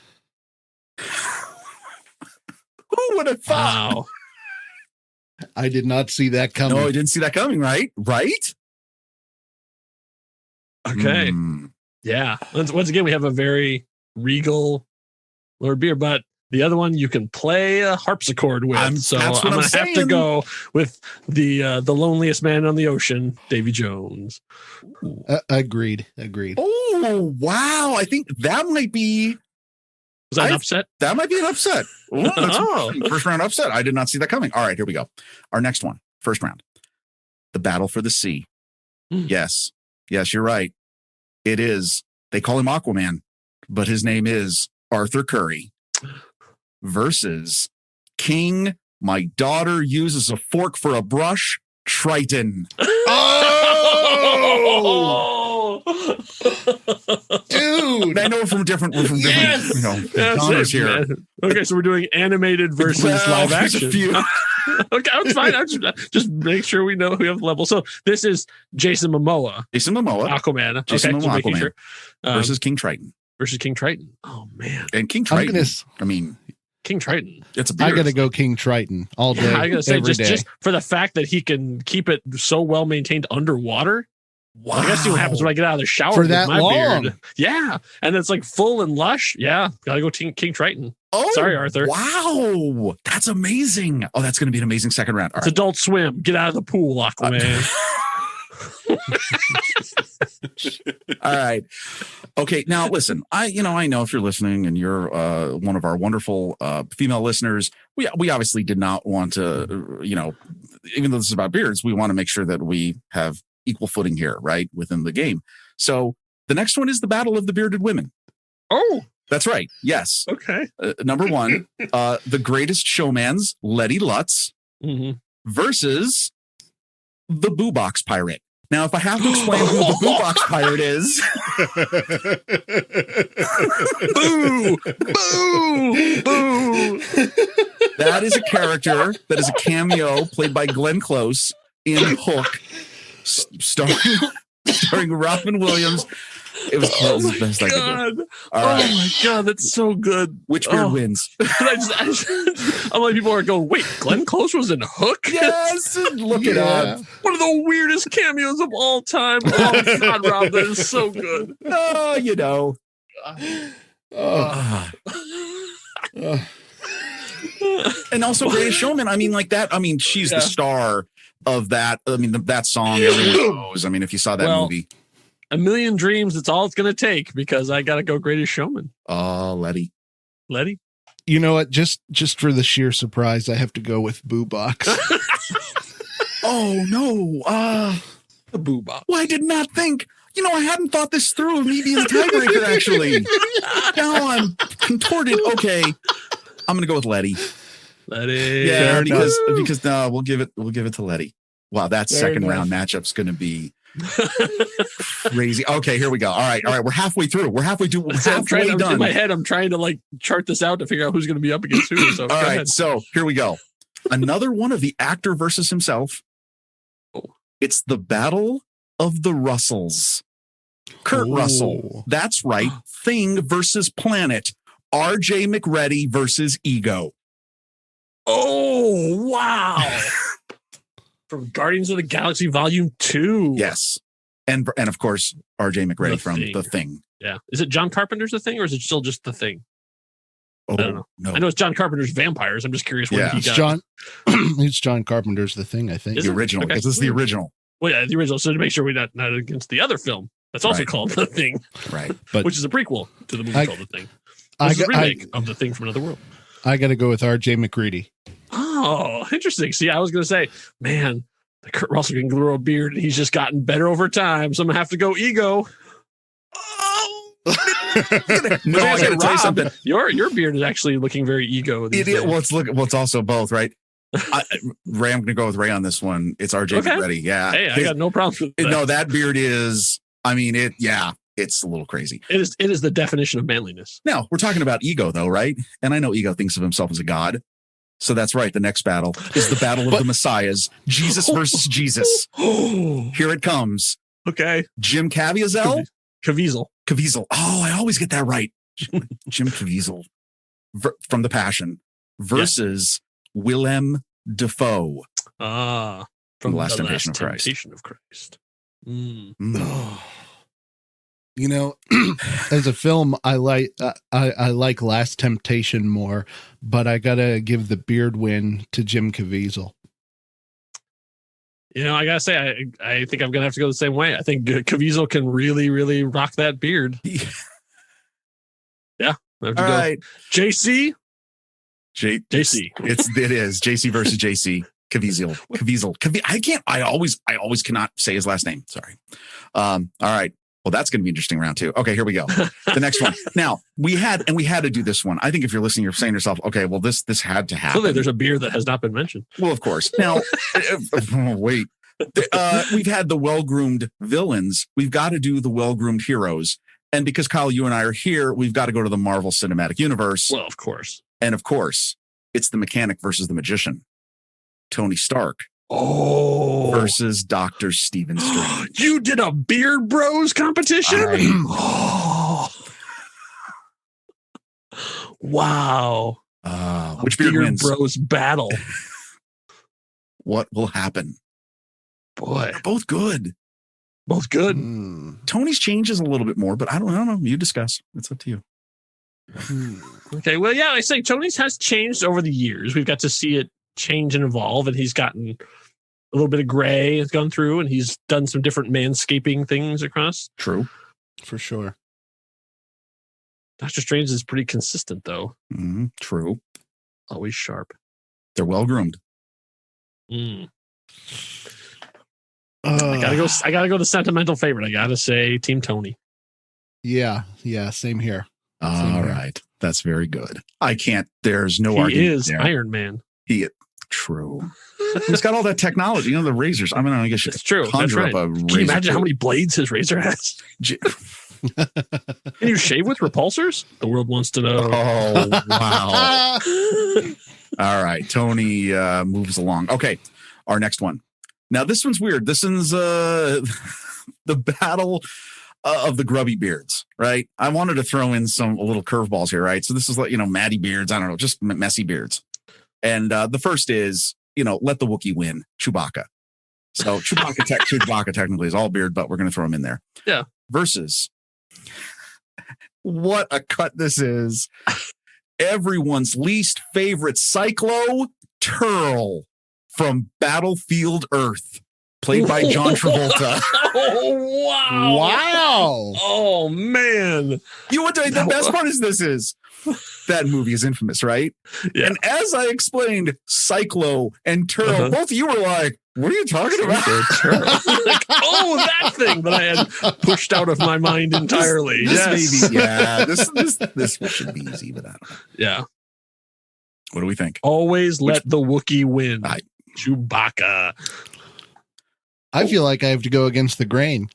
Who would have thought? Wow. I did not see that coming. No, I didn't see that coming, right? Right? Okay. Yeah. Once again, we have a very regal Lord Beer, but The other one you can play a harpsichord with. I'm going to have to go with the loneliest man on the ocean, Davy Jones. Agreed. Oh, wow. I think that might be... Was that an upset? That might be an upset. First round upset. I did not see that coming. All right, here we go. Our next one. First round. The Battle for the Sea. Yes, you're right. It is. They call him Aquaman, but his name is Arthur Curry versus King, my daughter uses a fork for a brush, Triton. Oh! Dude, I know we're from different genres here. Man. Okay, so we're doing animated versus live action. Okay, that's fine. I just make sure we know we have level. So this is Jason Momoa, Aquaman. Aquaman. Sure. Versus King Triton. Oh man! And King Triton. King Triton. It's a I gotta go King Triton all day. I gotta say, just for the fact that he can keep it so well maintained underwater. Wow. I gotta see what happens when I get out of the shower for that long. Beard. Yeah, and it's like full and lush. Yeah, gotta go King Triton. Oh, sorry, Arthur. Wow, that's amazing. Oh, that's gonna be an amazing second round. It's Adult Swim. Get out of the pool, Aquaman. All right. Okay. Now listen, I know if you're listening and you're one of our wonderful female listeners, we obviously did not want to, even though this is about beards, we want to make sure that we have equal footing here, right, within the game. So the next one is the Battle of the Bearded Women. Oh, that's right. Yes. Okay. Number one, the Greatest Showman's Letty Lutz versus the Boo Box Pirate. Now, if I have to explain who the Boo Box Pirate is, boo. That is a character that is a cameo played by Glenn Close in Hook, starring Robin Williams. It was the best I could do. My God, that's so good. Which beard wins? I'm like, people are going, wait, Glenn Close was in Hook? Yes, look it up. One of the weirdest cameos of all time. Oh, God, Rob, that is so good. And also Greatest Showman. I mean, like that. I mean, she's the star of that. I mean, that song everyone knows. I mean, if you saw that movie. A Million Dreams, it's all it's going to take because I got to go Greatest Showman. Oh, Letty. You know what? Just for the sheer surprise, I have to go with Boo Box. Oh, no. The Boo Box. Well, I did not think. I hadn't thought this through of me being the tiebreaker, actually. Now I'm contorted. Okay. I'm going to go with Letty. Yeah, because no, we'll give it to Letty. Wow, that second round matchup's going to be crazy. Okay, here we go. All right. We're halfway through. In my head, I'm trying to chart this out to figure out who's going to be up against who. So all right. Ahead. So here we go. Another one of the actor versus himself. It's the Battle of the Russells. Kurt Russell. That's right. Thing versus Planet. R.J. McReady versus Ego. Oh, wow. From Guardians of the Galaxy Volume 2. Yes. And of course, R.J. McReady from The Thing. Yeah. Is it John Carpenter's The Thing or is it still just The Thing? Oh, I don't know. No. I know it's John Carpenter's Vampires. I'm just curious what he got. It's John Carpenter's The Thing, I think. The original. Because this is the original. Well, yeah, the original. So to make sure we're not against the other film that's also called The Thing. Right. Which is a prequel to the movie called The Thing. It's a remake of The Thing from Another World. I got to go with R.J. McReady. Oh, interesting. See, I was going to say, man, Kurt Russell can grow a beard and he's just gotten better over time. So I'm going to have to go Ego. Oh. No, I got to tell you something. Your beard is actually looking very Ego. Well, it's also both, right? Ray, I'm going to go with Ray on this one. It's RJ McReady. Yeah. Hey, I got no problems with that. No, that beard is, it's a little crazy. It is the definition of manliness. Now, we're talking about Ego, though, right? And I know Ego thinks of himself as a god. So that's right. The next battle is the Battle of the Messiahs. Jesus versus Jesus. Here it comes. Okay. Jim Caviezel? Caviezel. Oh, I always get that right. Jim Caviezel from The Passion versus Willem Dafoe. From The Last Temptation of Christ. Temptation of Christ. You know, as a film, I like Last Temptation more, but I gotta give the beard win to Jim Caviezel. You know, I gotta say, I think I'm gonna have to go the same way. I think Caviezel can really, really rock that beard. Yeah. All right. JC. JC. It is JC versus JC. Caviezel. I always cannot say his last name. Sorry. All right. Well, that's going to be an interesting round two. Okay, here we go. The next one. Now we had to do this one. I think if you're listening, you're saying to yourself, okay, well, this had to happen. Clearly, there's a beer that has not been mentioned. Well, of course. Now, wait. We've had the well-groomed villains. We've got to do the well-groomed heroes. And because Kyle, you and I are here, we've got to go to the Marvel Cinematic Universe. Well, of course. And of course, it's the mechanic versus the magician. Tony Stark. Versus Dr. Stephen Strange. You did a Beard Bros competition? Wow. Which beard wins? Bros battle. What will happen? Boy. They're both good. Both good. Tony's changes a little bit more, but I don't know. You discuss. It's up to you. Okay. Well, yeah, I say Tony's has changed over the years. We've got to see it change and evolve, and he's gotten a little bit of gray has gone through, and he's done some different manscaping things across. True. For sure. Doctor Strange is pretty consistent, though. True. Always sharp. They're well groomed. I gotta go to sentimental favorite. I gotta say Team Tony. Yeah, same here. All right. That's very good. I can't, there's no argument. He is there. Iron Man. True. He's got all that technology, the razors. I mean, I guess it's true. That's right. Can you imagine how many blades his razor has? Can you shave with repulsors? The world wants to know. Oh, wow. All right. Tony moves along. Okay. Our next one. Now, this one's weird. This one's the battle of the grubby beards, right? I wanted to throw in some little curveballs here, right? So this is like, Matty beards. I don't know, just messy beards. And the first is, let the Wookiee win, Chewbacca. So Chewbacca technically is all beard, but we're going to throw him in there. Yeah. Versus, what a cut this is. Everyone's least favorite Cyclo Turl from Battlefield Earth, played by John Travolta. Oh, wow. Wow. Oh, man. The best part is that movie is infamous, right? Yeah. And as I explained, Cyclo and Turl, both of you were like, what are you talking about? Like, that thing that I had pushed out of my mind entirely. This should be easy, but I don't know. Yeah. What do we think? Let the Wookiee win. Chewbacca. I feel like I have to go against the grain.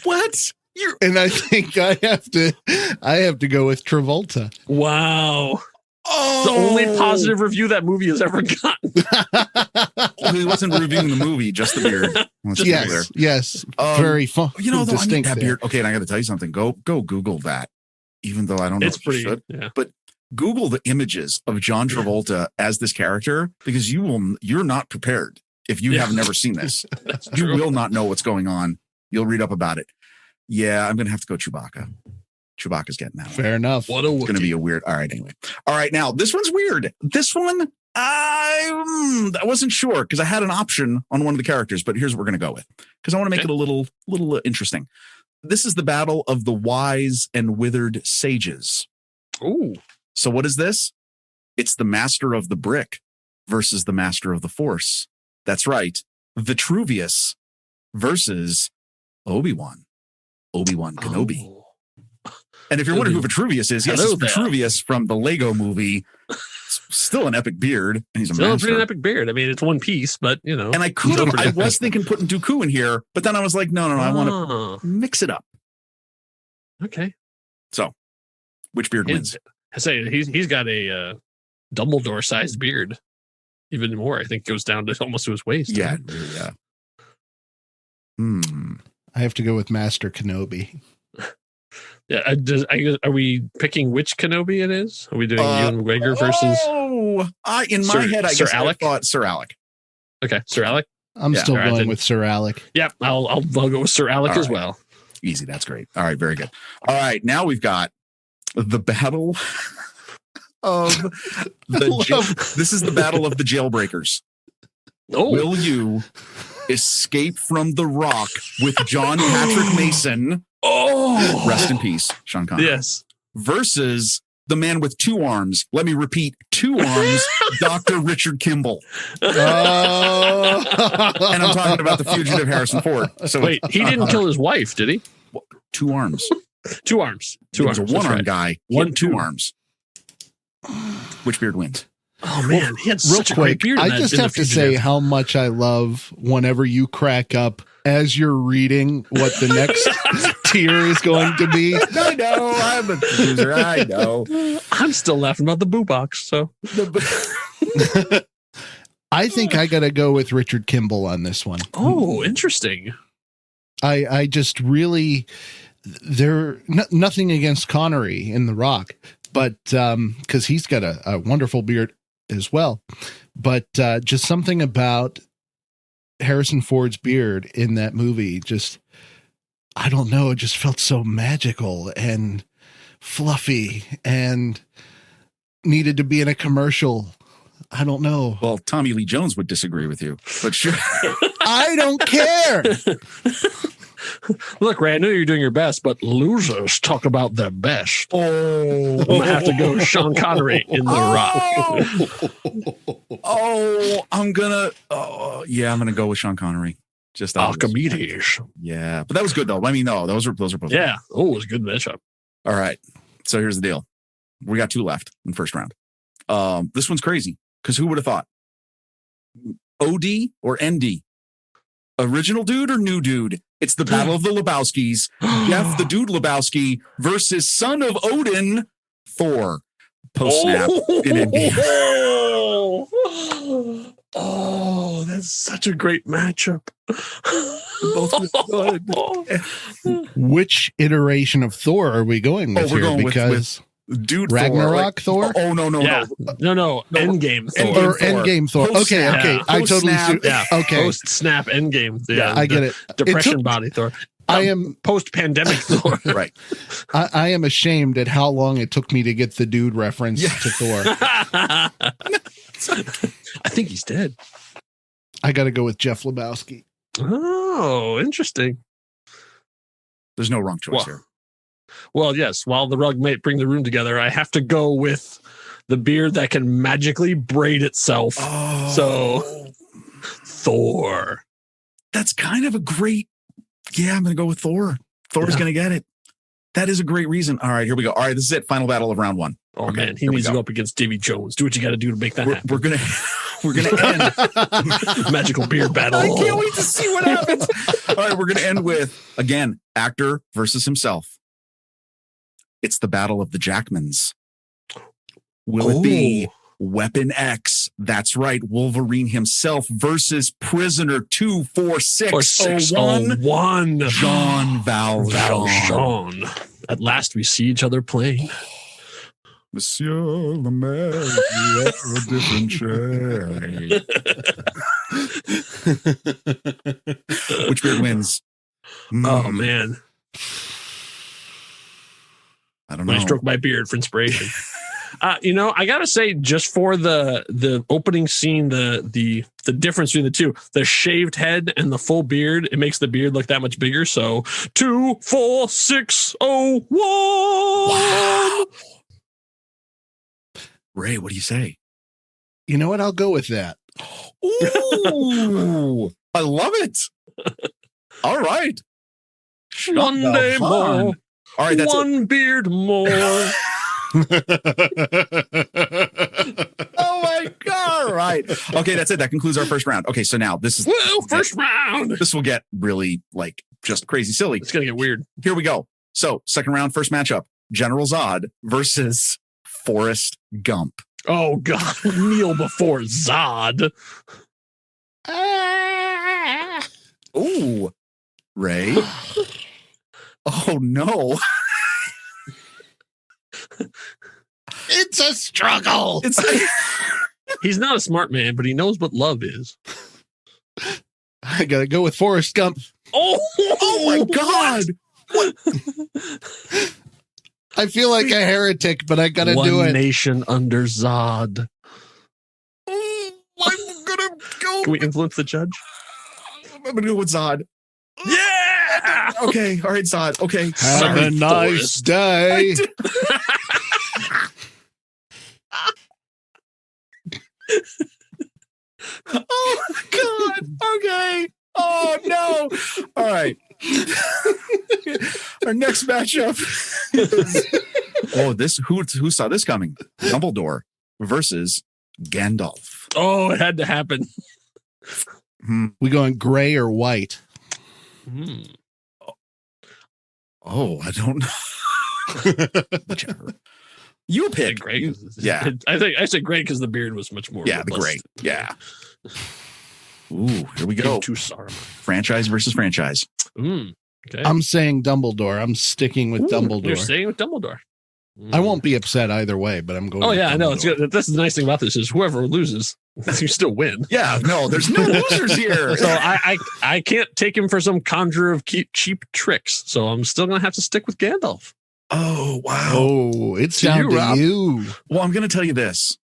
What? And I think I have to go with Travolta. Wow. Oh, the only positive review that movie has ever gotten. He wasn't reviewing the movie, just the beard. Yes. Very fun. Distinct that beard. Okay, and I got to tell you something. Go Google that. Even though I don't know if you should. Yeah. But Google the images of John Travolta as this character, because you're not prepared if you have never seen this. You will not know what's going on. You'll read up about it. Yeah, I'm going to have to go Chewbacca. Chewbacca's getting that one. Fair enough. What a Wookiee. It's going to be a weird. All right, anyway. All right, now this one's weird. This one, I wasn't sure because I had an option on one of the characters, but here's what we're going to go with because I want to make it a little interesting. This is the battle of the wise and withered sages. Ooh. So what is this? It's the master of the brick versus the master of the force. That's right. Vitruvius versus Obi-Wan Kenobi. Oh. And if you're wondering who Vitruvius is, yes, it's Vitruvius from the Lego movie. Still an epic beard. And he's still a pretty epic beard. I mean, it's one piece, but And I was thinking putting Dooku in here, but then I was like, no, I want to mix it up. Okay. So, which beard wins? I say he's got a Dumbledore-sized beard. Even more, I think, goes down to almost to his waist. Yeah. I have to go with Master Kenobi. Yeah. Are we picking which Kenobi it is? Are we doing Ewan McGregor versus? In my head, I guess I thought Sir Alec. Okay, Sir Alec. I'm still going with Sir Alec. Yeah, I'll go with Sir Alec as well. Easy. That's great. All right. Very good. All right. Now we've got the battle of this is the battle of the jailbreakers. Oh. Will you escape from the rock with John Patrick Mason? Oh, Rest in peace, Sean Connery. yes. Versus the man with two arms. Let me repeat, two arms, Dr. Richard Kimball. Oh. And I'm talking about the fugitive Harrison Ford. So Wait, he didn't kill his wife, did he? two arms. Two arms. He was a one-arm guy. He One, had two two. arms. Which beard wins? Oh man, he had Real such a great quick, beard. I just have to say how much I love whenever you crack up as you're reading what the next tier is going to be. I know. I'm a loser. I know. I'm still laughing about the boo box. So I think I got to go with Richard Kimball on this one. oh, interesting. I just really nothing against Connery in The Rock, but because he's got a wonderful beard as well, but just something about Harrison Ford's beard in that movie, just I don't know, it just felt so magical and fluffy and needed to be in a commercial. I don't know. Well, Tommy Lee Jones would disagree with you, but sure. I don't care. Look, Ray, I know you're doing your best, but losers talk about their best. Oh, I'm gonna have to go with Sean Connery in The Rock. I'm gonna go with Sean Connery. Just Archimedes. Yeah, but that was good though. I mean, no, those are both. Yeah. Oh, it was a good matchup. All right. So here's the deal. We got two left in the first round. This one's crazy because who would have thought? OD or ND? Original dude or new dude? It's the Battle of the Lebowskis. Jeff the Dude Lebowski versus son of Odin, Thor. Post-snap in India. Oh, that's such a great matchup. Both good. Which iteration of Thor are we going with we're here? going Because Dude Ragnarok Thor? Oh, no. Yeah. No. Endgame Thor. Or Endgame Thor. Okay. Yeah. I totally see. Yeah. Okay. Post-snap Endgame. Yeah, I get it. Depression body Thor. I am post-pandemic Thor. Right. I am ashamed at how long it took me to get the dude reference to Thor. I think he's dead. I got to go with Jeff Lebowski. Oh, interesting. There's no wrong choice here. Well, yes. While the rug might bring the room together, I have to go with the beard that can magically braid itself. Oh. So, Thor. That's kind of a great. Yeah, I'm going to go with Thor. Thor's going to get it. That is a great reason. All right, here we go. All right, this is it. Final battle of round one. Oh man, he needs to go up against Davy Jones. Do what you got to do to make that happen. We're gonna end magical beard battle. I can't wait to see what happens. All right, we're gonna end with again actor versus himself. It's the battle of the Jackmans. Will it be Weapon X? That's right, Wolverine himself versus Prisoner 24601. Jean Valjean. At last, we see each other playing. Monsieur Lemaire, you are a different shade. Which beard wins? Oh, man. I don't know. I stroke my beard for inspiration. I gotta say, just for the opening scene, the difference between the two, the shaved head and the full beard, it makes the beard look that much bigger. So 24601. Wow. Ray, what do you say? You know what? I'll go with that. Ooh, I love it. All right. One day more. All right, that's one beard more. Oh my God. All right. Okay, that's it. That concludes our first round. Okay, so now this is first round. This will get really just crazy silly. It's gonna get weird. Here we go. So second round, first matchup. General Zod versus Forrest Gump. Oh God, kneel before Zod. Ooh, Ray. Oh no. It's a struggle. He's not a smart man, but he knows what love is. I gotta go with Forrest Gump. Oh my God. I feel like a heretic, but I gotta One do it. nation under Zod. I'm gonna go. Can we influence the judge? I'm gonna go with Zod. Yeah. Okay, all right, Zod. Okay, Have Sorry, a nice Forrest. day. Oh my God. Okay. Oh no. All right. Our next matchup is, who saw this coming? Dumbledore versus Gandalf. Oh, it had to happen. We going gray or white? Oh, I don't know. Whichever. You pick. Great. Yeah. I think I said great because the beard was much more. Yeah, the robust. great. Yeah. Ooh, here we go. Too sorry. Franchise versus franchise. Okay. I'm saying Dumbledore. I'm sticking with Dumbledore. You're staying with Dumbledore. I won't be upset either way, but I'm going. Oh with yeah, I know. Dumbledore. It's good. That's the nice thing about this is whoever loses, you still win. Yeah, no, there's no losers here. So I can't take him for some conjurer of cheap tricks. So I'm still gonna have to stick with Gandalf. Oh, wow. Oh, it's To down you, to Rob. you. Well, I'm going to tell you this.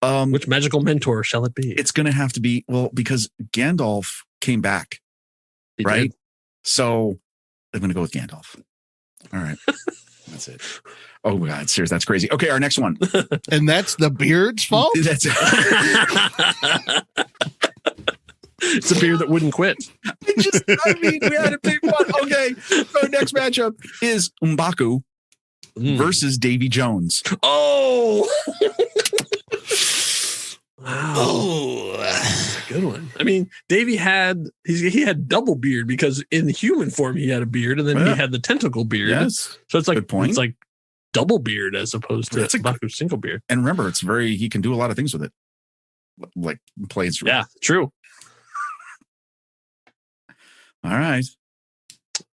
Which magical mentor shall it be? It's going to have to be, well, because Gandalf came back, He right? did. So I'm going to go with Gandalf. All right. That's it. Oh, my God. Serious. That's crazy. Okay. Our next one. And that's the beard's fault? That's it. It's a beard that wouldn't quit. I mean, we had a big one. Okay. Our next matchup is M'Baku versus Davy Jones. Oh, wow. Oh. That's a good one. I mean, Davey he had double beard because in human form he had a beard, and then he had the tentacle beard. Yes. So it's like Good point. It's like double beard as opposed to M'Baku's single beard. And remember, he can do a lot of things with it. Like play instrument. Yeah, true. All right.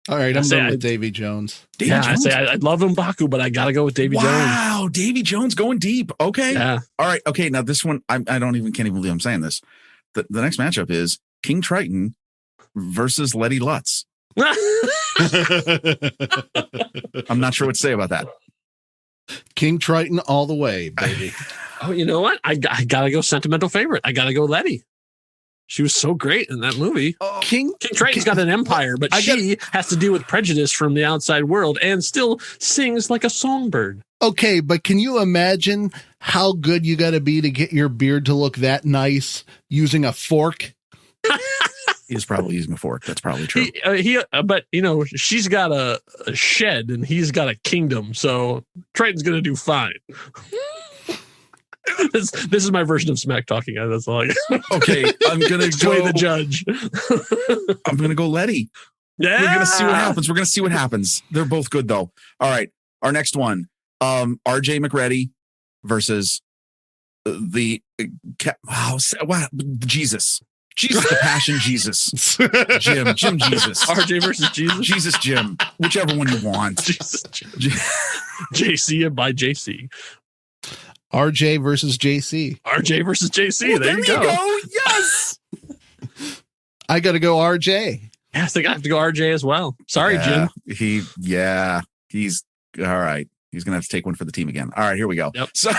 All right, I'm say going I- with Davy Jones. Davy I Jones. say I love M'Baku, but I gotta go with Davy Jones. Wow, Davy Jones going deep. Okay. Yeah. All right. Okay. Now this one, I can't even believe I'm saying this. The next matchup is King Triton versus Letty Lutz. I'm not sure what to say about that. King Triton all the way, baby. Oh, you know what? I gotta go sentimental favorite. I gotta go Letty. She was so great in that movie. King King Triton's got an empire, but she has to deal with prejudice from the outside world and still sings like a songbird. Okay, but can you imagine how good you got to be to get your beard to look that nice using a fork? He's probably using a fork. That's probably true. But you know, she's got a shed and he's got a kingdom, so Triton's gonna do fine. This is my version of smack talking. That's all. Okay, I'm gonna Sway go the judge. I'm gonna go Letty. Yeah, We're gonna see what happens. They're both good though. All right, our next one, RJ McReady versus Jesus, the Passion Jesus, Jim Jesus, RJ versus Jesus, Jim, whichever one you want. Jesus, JC by JC. RJ versus JC. RJ versus JC. Well, there you go. Yes. I got to go RJ. Yeah, I think I have to go RJ as well. Sorry, Yeah, Jim. He's all right. He's gonna have to take one for the team again. All right, here we go. Yep. So,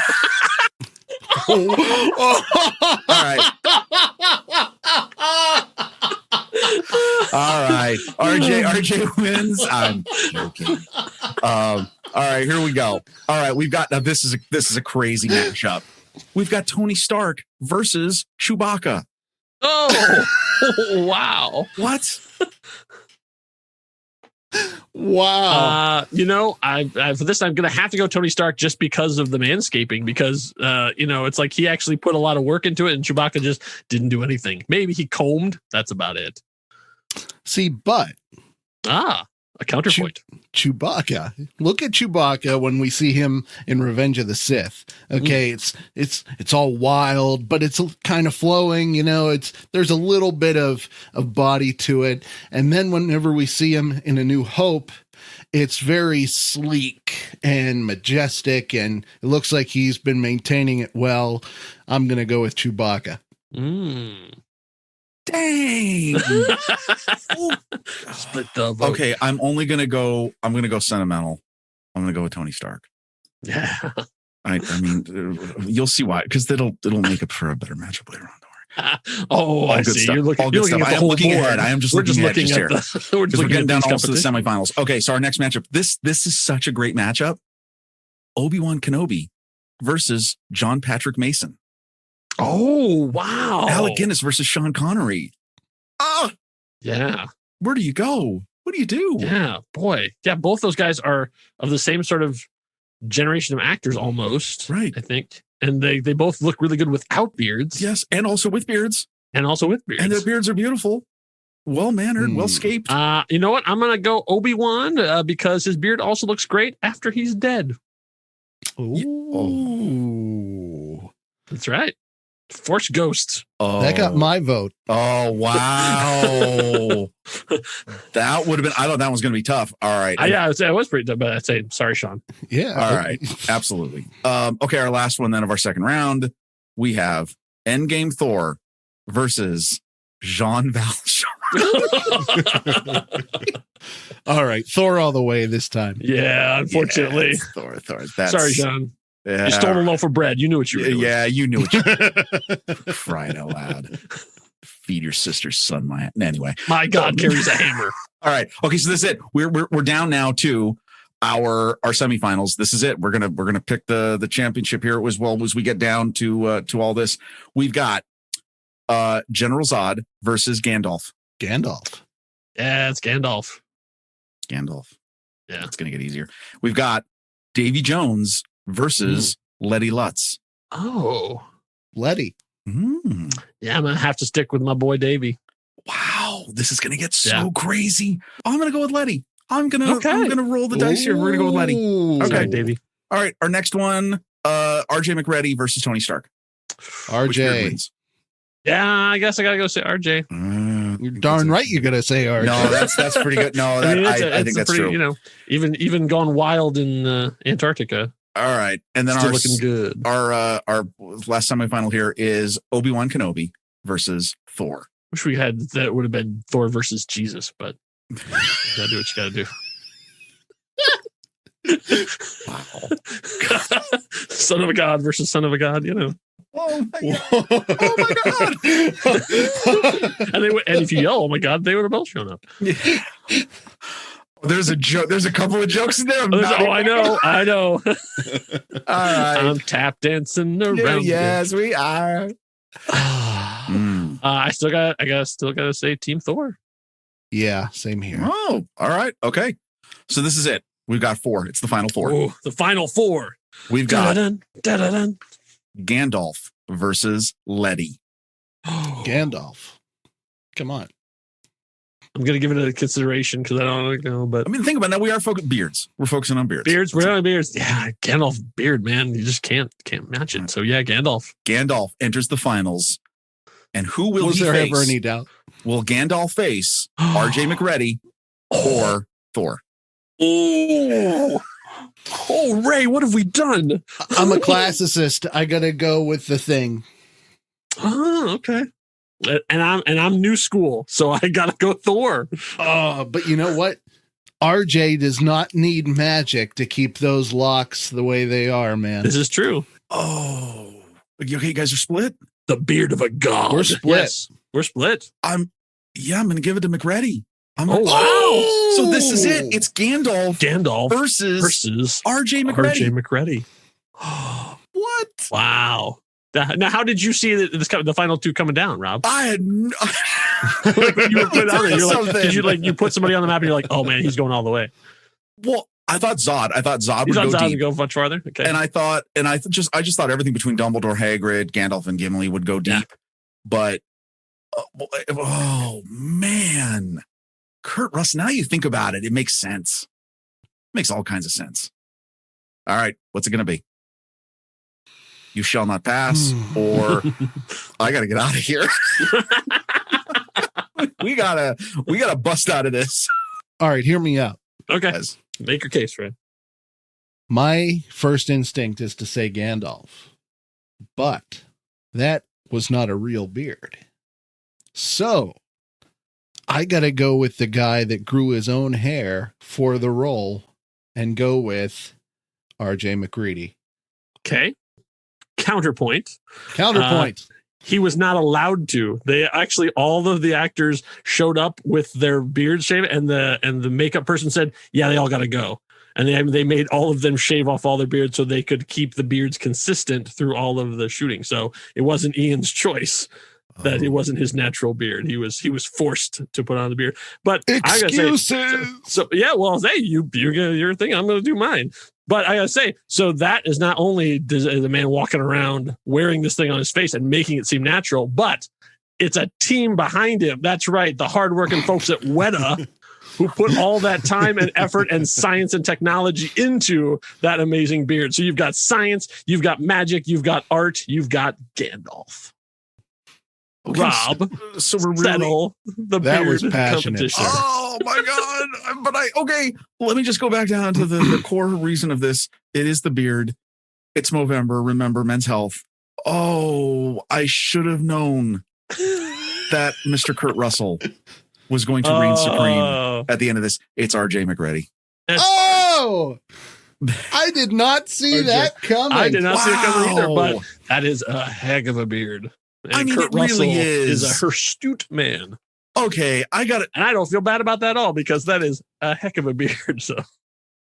all right. All right. RJ wins. I'm joking. All right, here we go. All right, we've got now this is a crazy matchup. We've got Tony Stark versus Chewbacca. Oh, wow. What? Wow. You know, I for this I'm gonna have to go Tony Stark just because of the manscaping, because you know, it's like he actually put a lot of work into it and Chewbacca just didn't do anything. Maybe he combed. That's about it. See, but A counterpoint. Chewbacca. Look at Chewbacca when we see him in Revenge of the Sith. Okay, it's all wild, but it's kind of flowing, you know, there's a little bit of body to it. And then whenever we see him in A New Hope, it's very sleek and majestic, and it looks like he's been maintaining it well. I'm going to go with Chewbacca. Dang. Split the vote. Okay, I'm gonna go sentimental. I'm gonna go with Tony Stark. Yeah. I mean, you'll see why, because it'll make up for a better matchup later on. I good see. stuff. You're looking, All you're good looking stuff. at the I am whole looking board. ahead. I am just We're looking just ahead looking just at here. we're Because we're getting down almost to the competition. semifinals. Okay, so our next matchup. This is such a great matchup. Obi-Wan Kenobi versus John Patrick Mason. Oh, wow. Alec Guinness versus Sean Connery. Yeah. Where do you go? What do you do? Yeah, boy. Yeah, both those guys are of the same sort of generation of actors almost. Right. I think. And they both look really good without beards. Yes, and also with beards. And also with beards. And their beards are beautiful. Well-mannered, well-scaped. You know what? I'm going to go Obi-Wan because his beard also looks great after he's dead. Ooh. That's right. Force Ghost. Oh, That got my vote. Oh, wow. That would have been, I thought that was going to be tough. All right. Yeah, it was pretty tough, but I'd say, sorry, Sean. Yeah. All right. Absolutely. Okay, our last one then of our second round, we have Endgame Thor versus Jean Valjean. All right. Thor all the way this time. Yeah, unfortunately. Yes, Thor. That's, Sorry, Sean. Yeah. You stole a loaf of bread. You knew what you were doing. Yeah, you knew what you were doing. Crying out loud. Feed your sister's son my anyway. My God carries a hammer. All right. Okay, so this is it. We're down now to our semifinals. This is it. We're gonna pick the championship here as well as we get down to all this. We've got General Zod versus Gandalf. Gandalf. Yeah, it's Gandalf. Yeah, it's gonna get easier. We've got Davy Jones versus Letty Lutz. Oh, Letty. Yeah, I'm gonna have to stick with my boy Davy. Wow, this is gonna get so crazy. I'm gonna go with Letty. I'm gonna roll the dice here. We're gonna go with Letty. Okay, Sorry, Davy. All right, our next one, RJ McReady versus Tony Stark. RJ. Yeah, I guess I gotta go say RJ. You're darn right you're gonna say RJ. No, that's pretty good. No, I think that's pretty, true. You know, even gone wild in Antarctica. All right, and then Still looking good. Our last semifinal here is Obi-Wan Kenobi versus Thor. Wish we had that would have been Thor versus Jesus, but you gotta do what you gotta do. Wow. Son of a god versus son of a god, you know. Oh my god! and if you yell, "Oh my god," they would have both shown up. There's a joke. There's a couple of jokes in there. I know. All right. I'm tap dancing around. Yes, we are. I still gotta say Team Thor. Yeah, same here. Oh, all right. Okay. So this is it. We've got 4. It's the final 4. Ooh, the final 4. We've got Dun-dun-dun. Gandalf versus Letty. Gandalf. Come on. I'm gonna give it a consideration because I don't want to go, but I mean, think about that. We are beards. We're focusing on beards. Beards. We're on beards. Yeah, Gandalf beard, man. You just can't match it. So yeah, Gandalf. Gandalf enters the finals, and who will Was he there face? ever any doubt? Will Gandalf face RJ McReady or Thor? Oh, Ray, what have we done? I'm a classicist. I gotta go with the Thing. Oh, okay. And I'm new school, so I gotta go Thor. But you know what? RJ does not need magic to keep those locks the way they are, man. This is true. Oh, okay, you guys are split. The beard of a god. We're split. Yes, we're split. I'm gonna give it to McReady. Wow. So this is it. It's Gandalf versus RJ McReady. RJ McReady. What? Wow. Now, how did you see the final 2 coming down, Rob? I had no. Like when you were put out there, you're like, did you put somebody on the map and you're like, oh man, he's going all the way. Well, I thought Zod would go Zod deep. would go much farther. Okay. And I just thought everything between Dumbledore, Hagrid, Gandalf, and Gimli would go deep. Yeah. But oh man, Kurt Russell. Now you think about it, it makes sense. Makes all kinds of sense. All right, what's it going to be? You shall not pass, or I got to get out of here. we gotta bust out of this. All right, hear me out. Okay, make your case, Fred. My first instinct is to say Gandalf, but that was not a real beard. So I got to go with the guy that grew his own hair for the role and go with R.J. McCready. Okay. Counterpoint. He was not allowed to. They actually, all of the actors showed up with their beards shaved, and the makeup person said, "Yeah, they all got to go." And they made all of them shave off all their beards so they could keep the beards consistent through all of the shooting. So it wasn't Ian's choice that it wasn't his natural beard. He was forced to put on the beard. But excuses. I gotta say, so yeah, well, hey, you're gonna your thing. I'm gonna do mine. But I gotta say, so that is not only the man walking around wearing this thing on his face and making it seem natural, but it's a team behind him. That's right, the hardworking folks at Weta who put all that time and effort and science and technology into that amazing beard. So you've got science, you've got magic, you've got art, you've got Gandalf. Okay, Rob, so we're really settle the that beard was passionate. competition. Oh my God. But let me just go back down to the core reason of this. It is the beard. It's Movember. Remember, Men's Health. Oh, I should have known that Mr. Kurt Russell was going to reign supreme at the end of this. It's R.J. McCready. Oh, I did not see that coming. I did not see it coming either, but that is a heck of a beard. And Kurt Russell really is a hirsute man. Okay, I got it. And I don't feel bad about that at all because that is a heck of a beard. So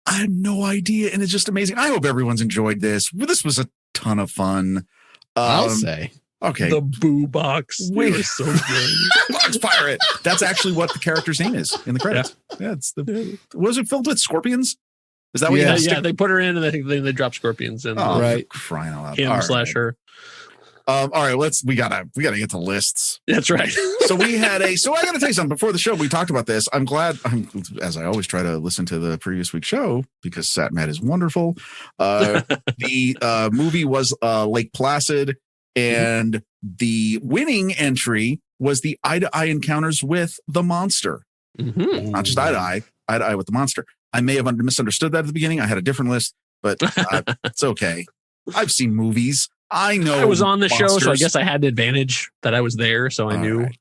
I had no idea, and it's just amazing. I hope everyone's enjoyed this. This was a ton of fun. I'll say. Okay. The Boo Box. We were so good. Box Pirate. That's actually what the character's name is in the credits. Yeah, it's was it filled with scorpions? Is that what you had? Yeah, they put her in and then they drop scorpions in. Right. Crying out loud. Him slash her. All right, we gotta get to lists. That's right. So I gotta tell you something. Before the show, we talked about this. I'm glad, as I always try to listen to the previous week's show because Satmat is wonderful. The movie was Lake Placid, and the winning entry was the eye-to-eye encounters with the monster. Mm-hmm. Not just eye-to-eye with the monster. I may have misunderstood that at the beginning. I had a different list, but it's okay. I've seen movies. I know I was on the show, so I guess I had the advantage that I was there, so I knew. Right.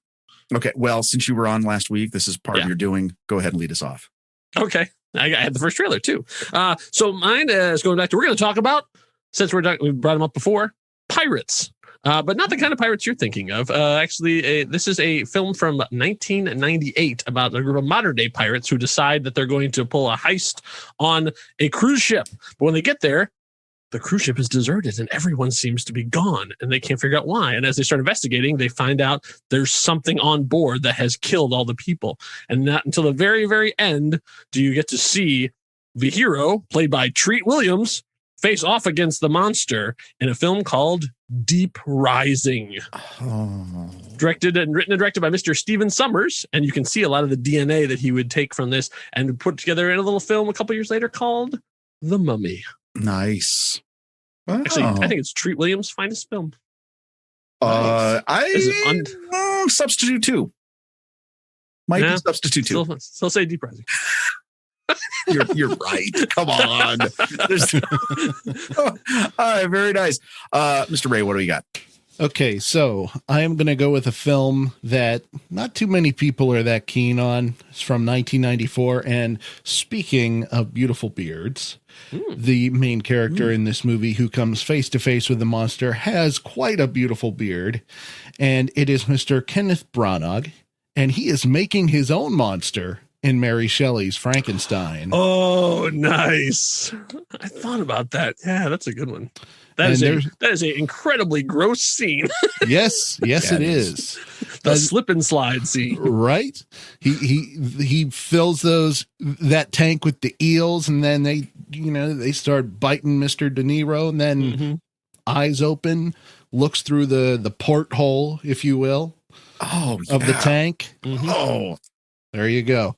Okay, well, since you were on last week, this is part of your doing. Go ahead and lead us off. Okay, I had the first trailer too. So mine is going back to, we're going to talk about, since we brought them up before, pirates. But not the kind of pirates you're thinking of. Actually, this is a film from 1998 about a group of modern-day pirates who decide that they're going to pull a heist on a cruise ship. But when they get there, the cruise ship is deserted and everyone seems to be gone and they can't figure out why. And as they start investigating, they find out there's something on board that has killed all the people. And not until the very, very end do you get to see the hero, played by Treat Williams, face off against the monster in a film called Deep Rising. Oh. Written and directed by Mr. Stephen Sommers. And you can see a lot of the DNA that he would take from this and put together in a little film a couple years later called The Mummy. Nice. Wow. Actually, I think it's Treat Williams' finest film. Substitute 2. Might be Substitute 2. Still say Deep Rising. You're right. Come on. All right, very nice. Mr. Ray, what do we got? Okay, so I am going to go with a film that not too many people are that keen on. It's from 1994. And speaking of beautiful beards, the main character in this movie who comes face to face with the monster has quite a beautiful beard. And it is Mr. Kenneth Branagh. And he is making his own monster in Mary Shelley's Frankenstein. Oh, nice. I thought about that. Yeah, that's a good one. That is an incredibly gross scene. Yes, it is. The slip and slide scene. Right? He fills that tank with the eels, and then they start biting Mr. De Niro, and then eyes open, looks through the porthole, if you will, of the tank. Mm-hmm. Oh, there you go.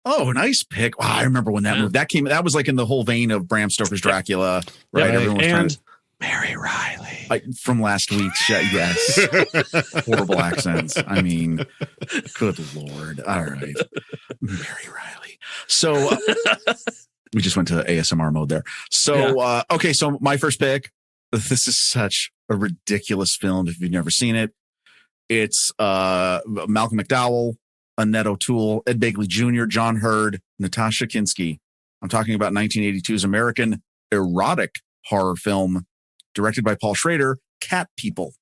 Oh, nice pick. Wow, I remember when that movie that came. That was like in the whole vein of Bram Stoker's Dracula, right? Yeah, Everyone was trying to. Mary Riley. From last week's show, yes. Horrible accents. I mean, good Lord. All right. Mary Riley. So we just went to ASMR mode there. So, okay. So my first pick, this is such a ridiculous film if you've never seen it. It's Malcolm McDowell, Annette O'Toole, Ed Begley Jr., John Hurd, Natasha Kinski. I'm talking about 1982's American erotic horror film directed by Paul Schrader, Cat People.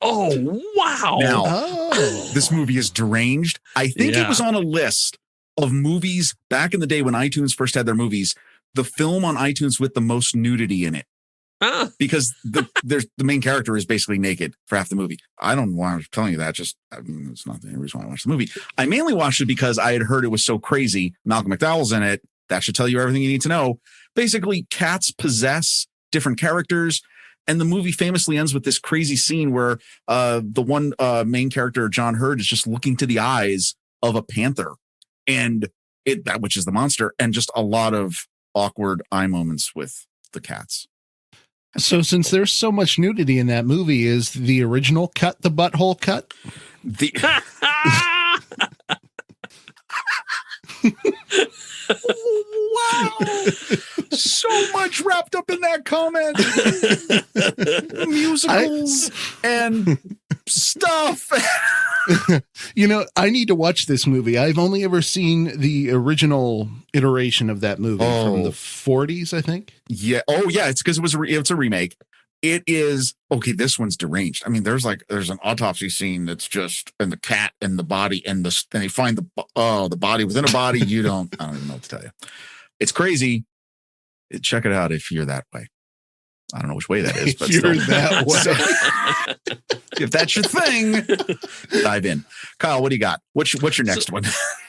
Oh, wow. Now, this movie is deranged. I think it was on a list of movies back in the day when iTunes first had their movies, the film on iTunes with the most nudity in it. Because the main character is basically naked for half the movie. I don't know why I'm telling you that. Just it's not the reason why I watched the movie. I mainly watched it because I had heard it was so crazy. Malcolm McDowell's in it. That should tell you everything you need to know. Basically, cats possess different characters. And the movie famously ends with this crazy scene where the one main character, John Hurd, is just looking to the eyes of a panther, and which is the monster, and just a lot of awkward eye moments with the cats. So since there's so much nudity in that movie, is the original cut the butthole cut? Wow. So much wrapped up in that comment. Musicals and stuff. I need to watch this movie. I've only ever seen the original iteration of that movie from the 40s, I think. Yeah. Oh, yeah. It's because it's a remake. It is okay. This one's deranged. I mean, there's an autopsy scene that's just and the cat and the body and they find the body within a body. I don't even know what to tell you. It's crazy. Check it out if you're that way. I don't know which way that is, but you're that way. If that's your thing, dive in. Kyle, what do you got? What's your next one?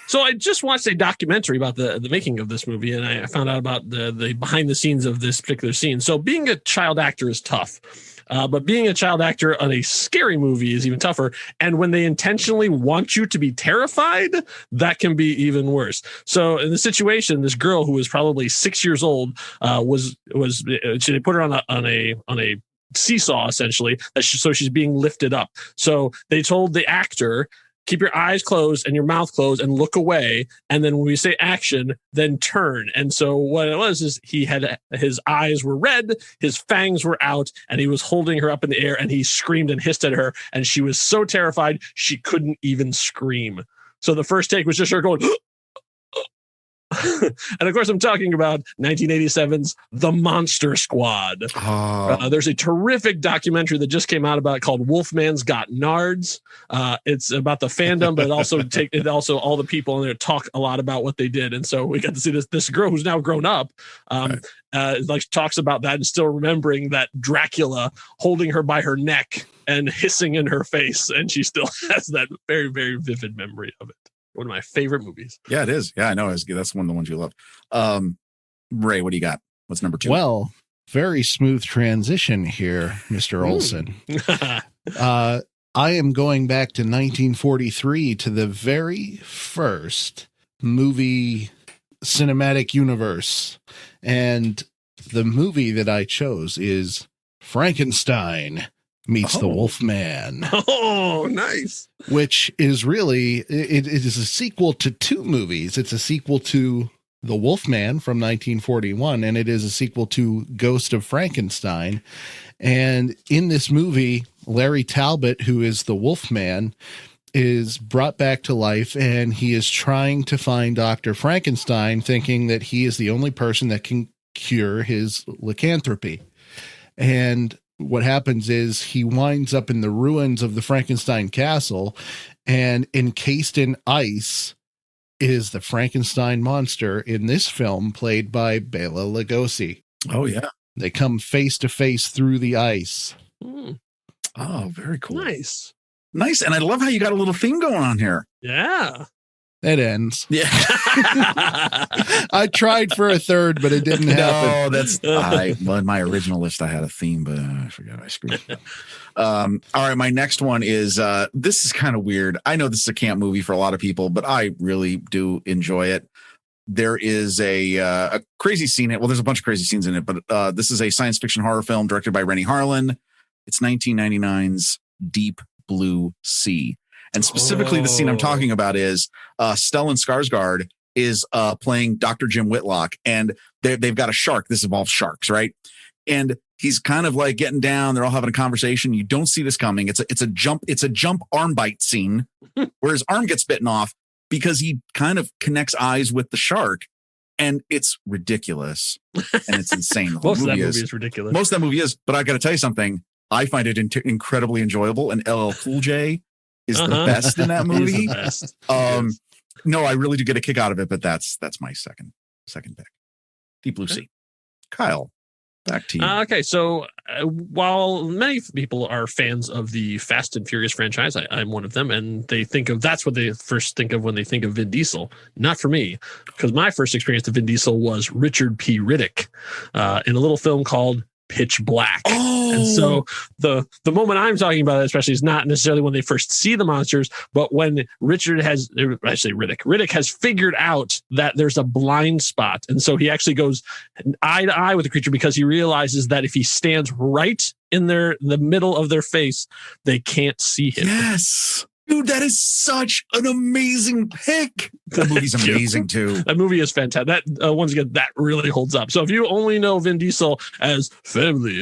So I just watched a documentary about the making of this movie, and I found out about the behind the scenes of this particular scene. So being a child actor is tough, but being a child actor on a scary movie is even tougher. And when they intentionally want you to be terrified, that can be even worse. So in the situation, this girl who was probably 6 years old they put her on a seesaw essentially, so she's being lifted up. So they told the actor, keep your eyes closed and your mouth closed and look away. And then when we say action, then turn. And so what it was is his eyes were red, his fangs were out, and he was holding her up in the air, and he screamed and hissed at her. And she was so terrified, she couldn't even scream. So the first take was just her going, and of course, I'm talking about 1987's The Monster Squad. There's a terrific documentary that just came out about it called Wolfman's Got Nards. It's about the fandom, but it also all the people in there talk a lot about what they did. And so we got to see this girl who's now grown up, talks about that and still remembering that Dracula holding her by her neck and hissing in her face, and she still has that very, very vivid memory of it. One of my favorite movies. Yeah, it is. Yeah, I know. That's one of the ones you love. Ray, what do you got? What's number 2? Well, very smooth transition here, Mr. Olson. I am going back to 1943 to the very first movie cinematic universe. And the movie that I chose is Frankenstein Meets the Wolfman. Oh, nice. Which is really, it is a sequel to 2 movies. It's a sequel to The Wolfman from 1941, and it is a sequel to Ghost of Frankenstein. And in this movie, Larry Talbot, who is the Wolfman, is brought back to life, and he is trying to find Dr. Frankenstein, thinking that he is the only person that can cure his lycanthropy. And what happens is he winds up in the ruins of the Frankenstein castle, and encased in ice is the Frankenstein monster in this film, played by Bela Lugosi. Oh, yeah. They come face to face through the ice. Oh, very cool. Nice. And I love how you got a little theme going on here. Yeah. It ends. Yeah. I tried for a third, but it didn't happen. No, that's on my original list. I had a theme, but I forgot I screwed it up. All right. My next one is this is kind of weird. I know this is a camp movie for a lot of people, but I really do enjoy it. There is a crazy scene. Well, there's a bunch of crazy scenes in it, but this is a science fiction horror film directed by Rennie Harlin. It's 1999's Deep Blue Sea. And specifically, the scene I'm talking about is Stellan Skarsgård is playing Dr. Jim Whitlock, and they've got a shark. This involves sharks, right? And he's kind of like getting down. They're all having a conversation. You don't see this coming. It's a jump arm bite scene where his arm gets bitten off because he kind of connects eyes with the shark. And it's ridiculous. And it's insane. Most of that movie is ridiculous. Most of that movie is. But I got to tell you something. I find it incredibly enjoyable. And LL Cool J is the best in that movie. He's the best. No, I really do get a kick out of it. But that's my second pick. Deep Blue Sea. Kyle, back to you. Okay, so while many people are fans of the Fast and Furious franchise, I'm one of them, and that's what they first think of when they think of Vin Diesel. Not for me, because my first experience of Vin Diesel was Richard P. Riddick in a little film called Pitch Black. And so the moment I'm talking about, especially, is not necessarily when they first see the monsters, but when Riddick has figured out that there's a blind spot. And so he actually goes eye to eye with the creature because he realizes that if he stands right in the middle of their face, they can't see him. Yes. Dude, that is such an amazing pick. The movie's amazing too. That movie is fantastic. That once again, that really holds up. So if you only know Vin Diesel as family,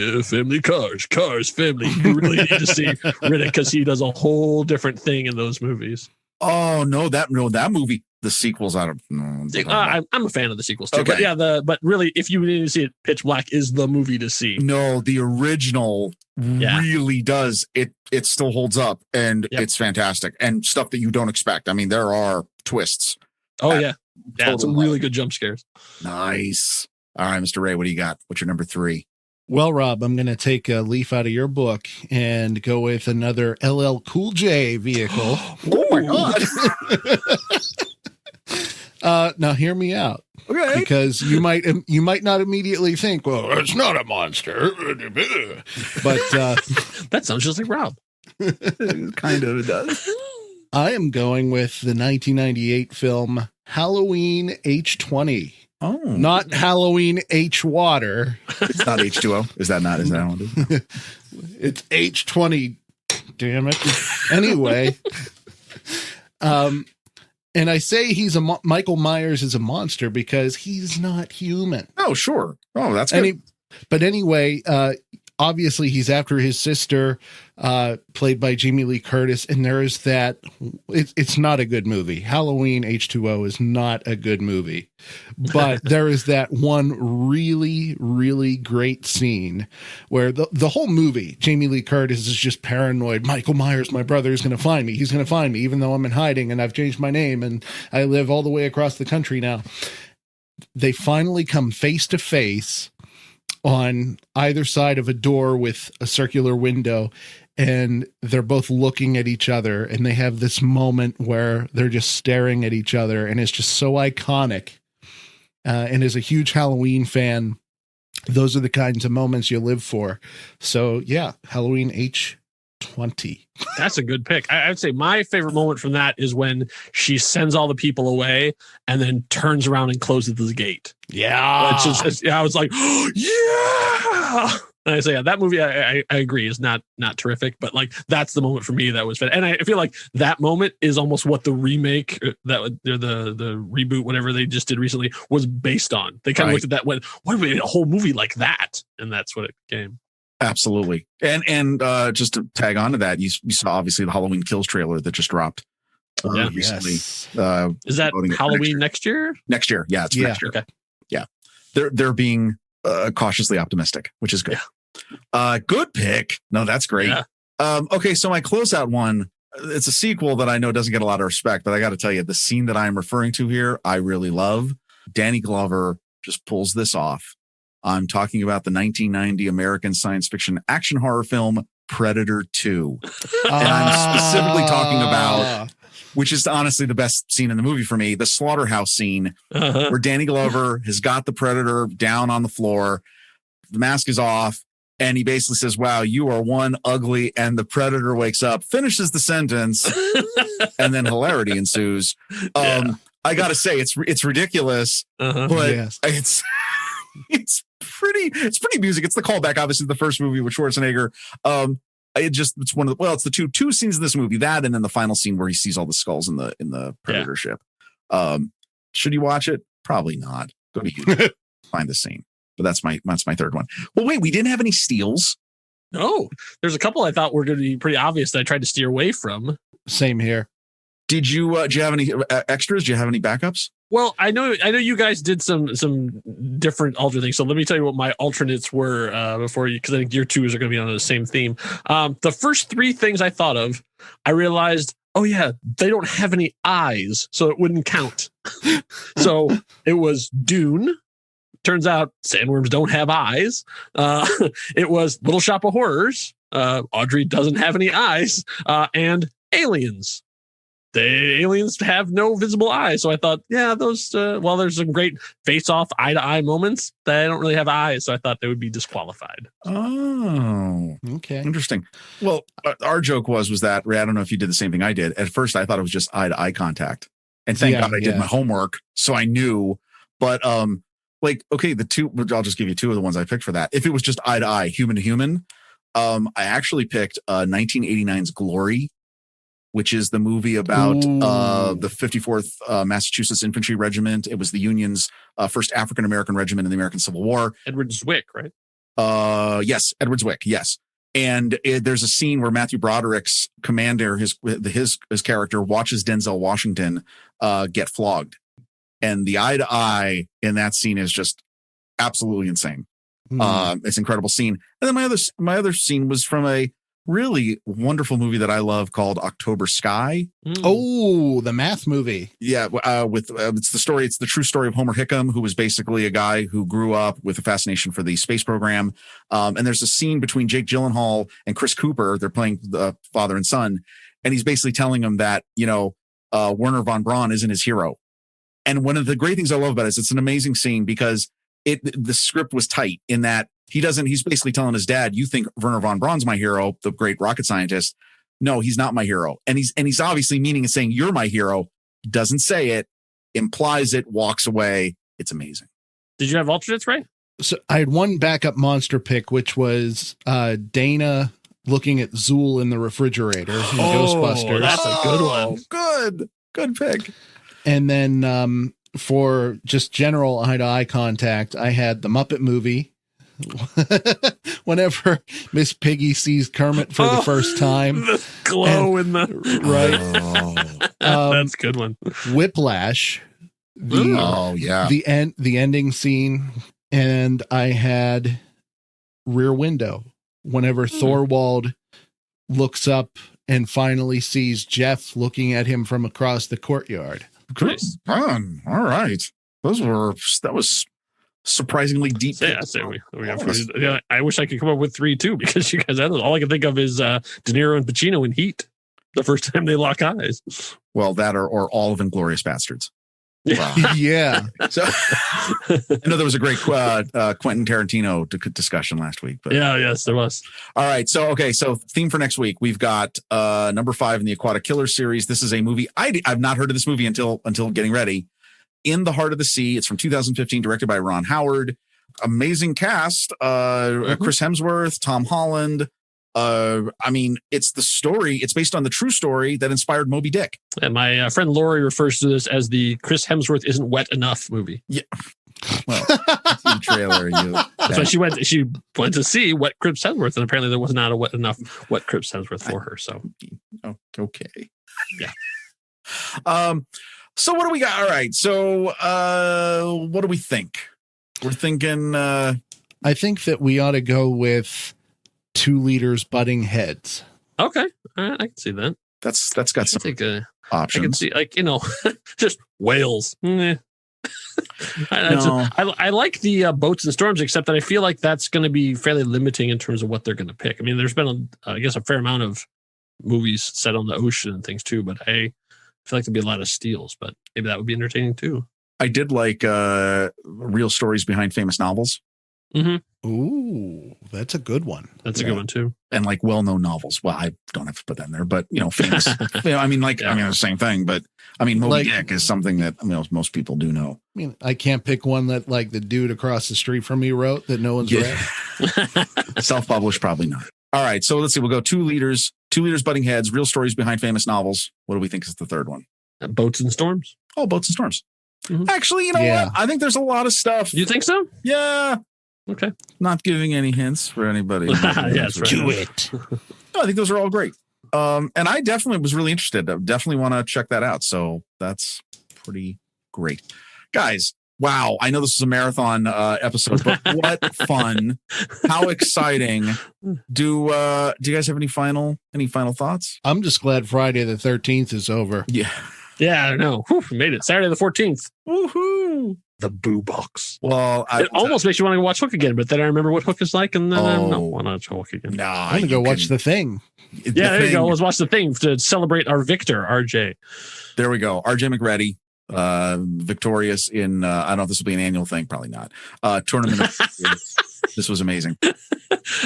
cars, family, you really need to see Riddick because he does a whole different thing in those movies. Oh no, that movie, the sequels. I'm a fan of the sequels too. Okay. But really, if you need to see it, Pitch Black is the movie to see. No, the original really does. It still holds up, and it's fantastic, and stuff that you don't expect. I mean, there are twists. Oh yeah, some really good jump scares. Nice. All right, Mr. Ray, what do you got? What's your number 3? Well, Rob, I'm going to take a leaf out of your book and go with another LL Cool J vehicle. Oh my God. Now hear me out. Okay. Because you might not immediately think, well, it's not a monster. But that sounds just like Rob. It kind of does. I am going with the 1998 film Halloween H20. Oh, not Halloween H water. It's not H2O. Is that how it is? It's H20. Damn it. Anyway, and I say Michael Myers is a monster because he's not human. Oh, sure. Oh, that's good. But anyway, obviously he's after his sister, played by Jamie Lee Curtis, and there is that. It's not a good movie. Halloween H2O is not a good movie, but there is that one really, really great scene where the whole movie, Jamie Lee Curtis is just paranoid. Michael Myers, my brother, is going to find me. He's going to find me, even though I'm in hiding and I've changed my name and I live all the way across the country now. They finally come face to face on either side of a door with a circular window, and they're both looking at each other, and they have this moment where they're just staring at each other, and it's just so iconic. And as a huge Halloween fan, those are the kinds of moments you live for. So yeah, Halloween H20. That's a good pick. I would say my favorite moment from that is when she sends all the people away and then turns around and closes the gate. Yeah. I was like, oh, yeah. And I say, that movie, I agree, is not terrific, but like that's the moment for me that was fun. And I feel like that moment is almost what the remake, the reboot, whatever they just did recently, was based on. They kind of looked at that, what if we did a whole movie like that? And that's what it became. Absolutely. And just to tag on to that, you saw obviously the Halloween Kills trailer that just dropped recently. Is that Halloween next year? Next year. Yeah, it's next year. Okay. Yeah. They're being cautiously optimistic, which is good. Yeah. Good pick. No, that's great. Yeah. Okay, so my closeout one, it's a sequel that I know doesn't get a lot of respect, but I got to tell you, the scene that I'm referring to here, I really love. Danny Glover just pulls this off. I'm talking about the 1990 American science fiction action horror film Predator 2. And I'm specifically talking about, which is honestly the best scene in the movie for me, the slaughterhouse scene where Danny Glover has got the Predator down on the floor. The mask is off. And he basically says, wow, you are one ugly. And the Predator wakes up, finishes the sentence, and then hilarity ensues. I got to say, it's ridiculous, but it's pretty music. It's the callback, obviously, the first movie with Schwarzenegger. It's one of it's the two scenes in this movie, that and then the final scene where he sees all the skulls in the Predator ship. Should you watch it? Probably not. Go to YouTube, find the scene. but that's my third one. Well, wait, we didn't have any steals. No, there's a couple I thought were going to be pretty obvious that I tried to steer away from. Same here. Did you have any extras? Do you have any backups? Well, I know you guys did some different alternate things. So let me tell you what my alternates were before you, because I think your twos are going to be on the same theme. The first three things I thought of, I realized, oh yeah, they don't have any eyes, so it wouldn't count. So it was Dune. Turns out sandworms don't have eyes. It was Little Shop of Horrors. Audrey doesn't have any eyes. And Aliens. The aliens have no visible eyes. So I thought, yeah, those, there's some great face-off eye-to-eye moments that don't really have eyes. So I thought they would be disqualified. Oh, okay. Interesting. Well, our joke was that, Ray, I don't know if you did the same thing I did. At first, I thought it was just eye-to-eye contact. And thank God I did my homework. So I knew. But okay, I'll just give you two of the ones I picked for that. If it was just eye-to-eye, human to human, I actually picked 1989's Glory, which is the movie about the 54th Massachusetts Infantry Regiment. It was the Union's first African-American regiment in the American Civil War. Edward Zwick, right? Yes, Edward Zwick, yes. And there's a scene where Matthew Broderick's commander, his character, watches Denzel Washington get flogged. And the eye-to-eye in that scene is just absolutely insane. It's an incredible scene. And then my other scene was from a really wonderful movie that I love called October Sky. Oh, the math movie. Yeah, it's the true story of Homer Hickam, who was basically a guy who grew up with a fascination for the space program. And there's a scene between Jake Gyllenhaal and Chris Cooper. They're playing the father and son, and he's basically telling him that Werner von Braun isn't his hero. And one of the great things I love about it is it's an amazing scene because the script was tight in that he's basically telling his dad, you think Werner von Braun's my hero, the great rocket scientist. No, he's not my hero. And he's obviously meaning and saying, you're my hero. Doesn't say it, implies it, walks away. It's amazing. Did you have alternates, right? So I had one backup monster pick, which was Dana looking at Zool in the refrigerator in Ghostbusters. That's a good one. Good pick. And then for just general eye-to-eye contact, I had the Muppet movie. Whenever Miss Piggy sees Kermit for the first time, the glow in the right. That's a good one. Whiplash. The ending scene, and I had Rear Window. Whenever Thorwald looks up and finally sees Jeff looking at him from across the courtyard. Nice. All right, that was surprisingly deep. I wish I could come up with three too, because you guys had those. All I can think of is De Niro and Pacino in Heat, the first time they lock eyes. Well, that or all of Inglourious Bastards. Wow. Yeah. So I know there was a great Quentin Tarantino discussion last week. But yes, there was. All right. So theme for next week, we've got number 5 in the Aquatic Killer series. This is a movie I've not heard of this movie until getting ready. In the Heart of the Sea. It's from 2015, directed by Ron Howard. Amazing cast. Chris Hemsworth, Tom Holland. It's the story. It's based on the true story that inspired Moby Dick. And my friend Lori refers to this as the Chris Hemsworth isn't wet enough movie. Yeah. Well, that's the trailer. So she went to see Wet Chris Hemsworth, and apparently there was not a wet enough Wet Chris Hemsworth for her. So, okay. Yeah. So what do we got? All right. So what do we think? We're thinking. I think that we ought to go with 2 leaders butting heads. Okay. All right. I can see that. That's got some options. I can see, just whales. I like the boats and storms, except that I feel like that's going to be fairly limiting in terms of what they're going to pick. I mean, there's been, a fair amount of movies set on the ocean and things too, but I feel like there'd be a lot of steals, but maybe that would be entertaining too. I did like real stories behind famous novels. Mm-hmm. Ooh, that's a good one. That's a good one too. And like well-known novels. Well, I don't have to put that in there, but famous. The same thing. But Moby Dick is something that most people do know. I mean, I can't pick one that like the dude across the street from me wrote that no one's read. Self-published, probably not. All right, so let's see. We'll go 2 leaders butting heads, real stories behind famous novels. What do we think is the third one? Boats and storms. Oh, Boats and Storms. Mm-hmm. Actually, what? I think there's a lot of stuff. You think so? Yeah. Okay. Not giving any hints for anybody. Yes, Do it. No, I think those are all great. And I definitely was really interested. I definitely want to check that out. So that's pretty great. Guys, wow. I know this is a marathon episode, but what fun. How exciting. Do you guys have any final thoughts? I'm just glad Friday the 13th is over. Yeah. Yeah, I don't know. Whew, we made it. Saturday the 14th. Woohoo. The Boo Box. Well, It almost makes you want to watch Hook again, but then I remember what Hook is like, and then I don't want to watch Hook again. No, I'm going to go watch The Thing. Yeah, there you go. Let's watch The Thing to celebrate our victor, RJ. There we go. RJ McReady, victorious in, I don't know if this will be an annual thing. Probably not. Tournament. This was amazing.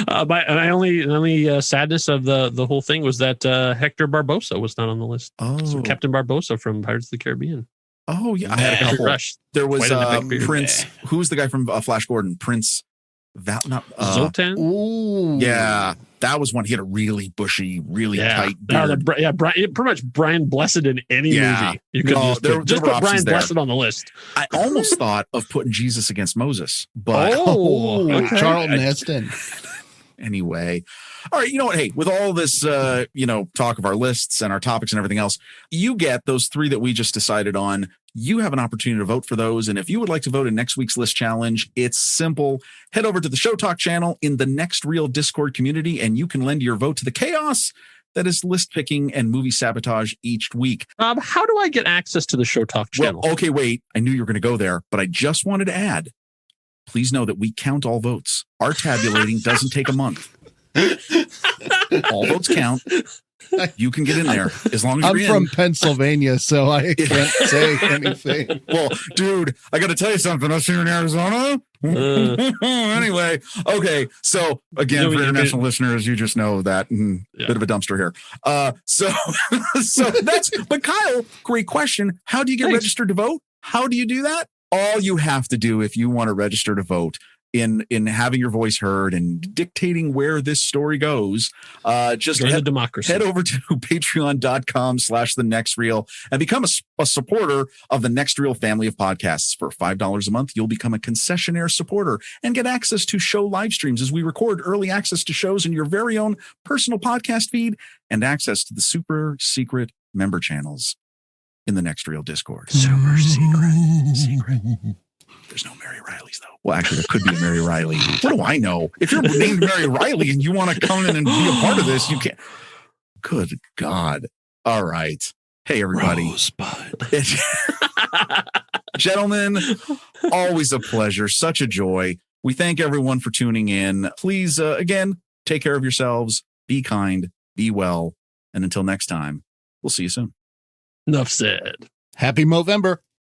My only sadness of the whole thing was that Hector Barbosa was not on the list. Oh, So Captain Barbosa from Pirates of the Caribbean. Oh, yeah. I had a couple. Rush. There was Quite an epic beard. Prince. Who's the guy from Flash Gordon? Prince. Zoltan? Ooh. Yeah, that was one. He had a really bushy, really tight beard. Pretty much Brian Blessed in any movie. You could just put Brian Blessed on the list. I almost thought of putting Jesus against Moses, but okay. Charlton Heston. Anyway. All right. You know what? Hey, with all this, talk of our lists and our topics and everything else, you get those 3 that we just decided on. You have an opportunity to vote for those. And if you would like to vote in next week's list challenge, it's simple. Head over to the Show Talk channel in the Next Reel Discord community, and you can lend your vote to the chaos that is list picking and movie sabotage each week. How do I get access to the Show Talk channel? Well, okay, wait. I knew you were going to go there, but I just wanted to add, please know that we count all votes. Our tabulating doesn't take a month. All votes count. You can get in there as long as I'm you're from in. Pennsylvania, so I can't say anything. Well, dude, I got to tell you something. Us here in Arizona. Anyway, okay. So again, for international listeners, you just know that bit of a dumpster here. So that's. But Kyle, great question. How do you get registered to vote? How do you do that? All you have to do if you want to register to vote in having your voice heard and dictating where this story goes, just head over to patreon.com/thenextreel and become a supporter of the Next Reel family of podcasts. For $5 a month, you'll become a concessionaire supporter and get access to show live streams as we record, early access to shows in your very own personal podcast feed, and access to the super secret member channels in the Next Reel Discord. Super secret. There's no Mary Riley's, though. Well, actually, there could be a Mary Riley. What do I know? If you're named Mary Riley and you want to come in and be a part of this, you can't. Good God. All right. Hey, everybody. Rosebud. Gentlemen, always a pleasure. Such a joy. We thank everyone for tuning in. Please, again, take care of yourselves. Be kind. Be well. And until next time, we'll see you soon. Enough said. Happy Movember.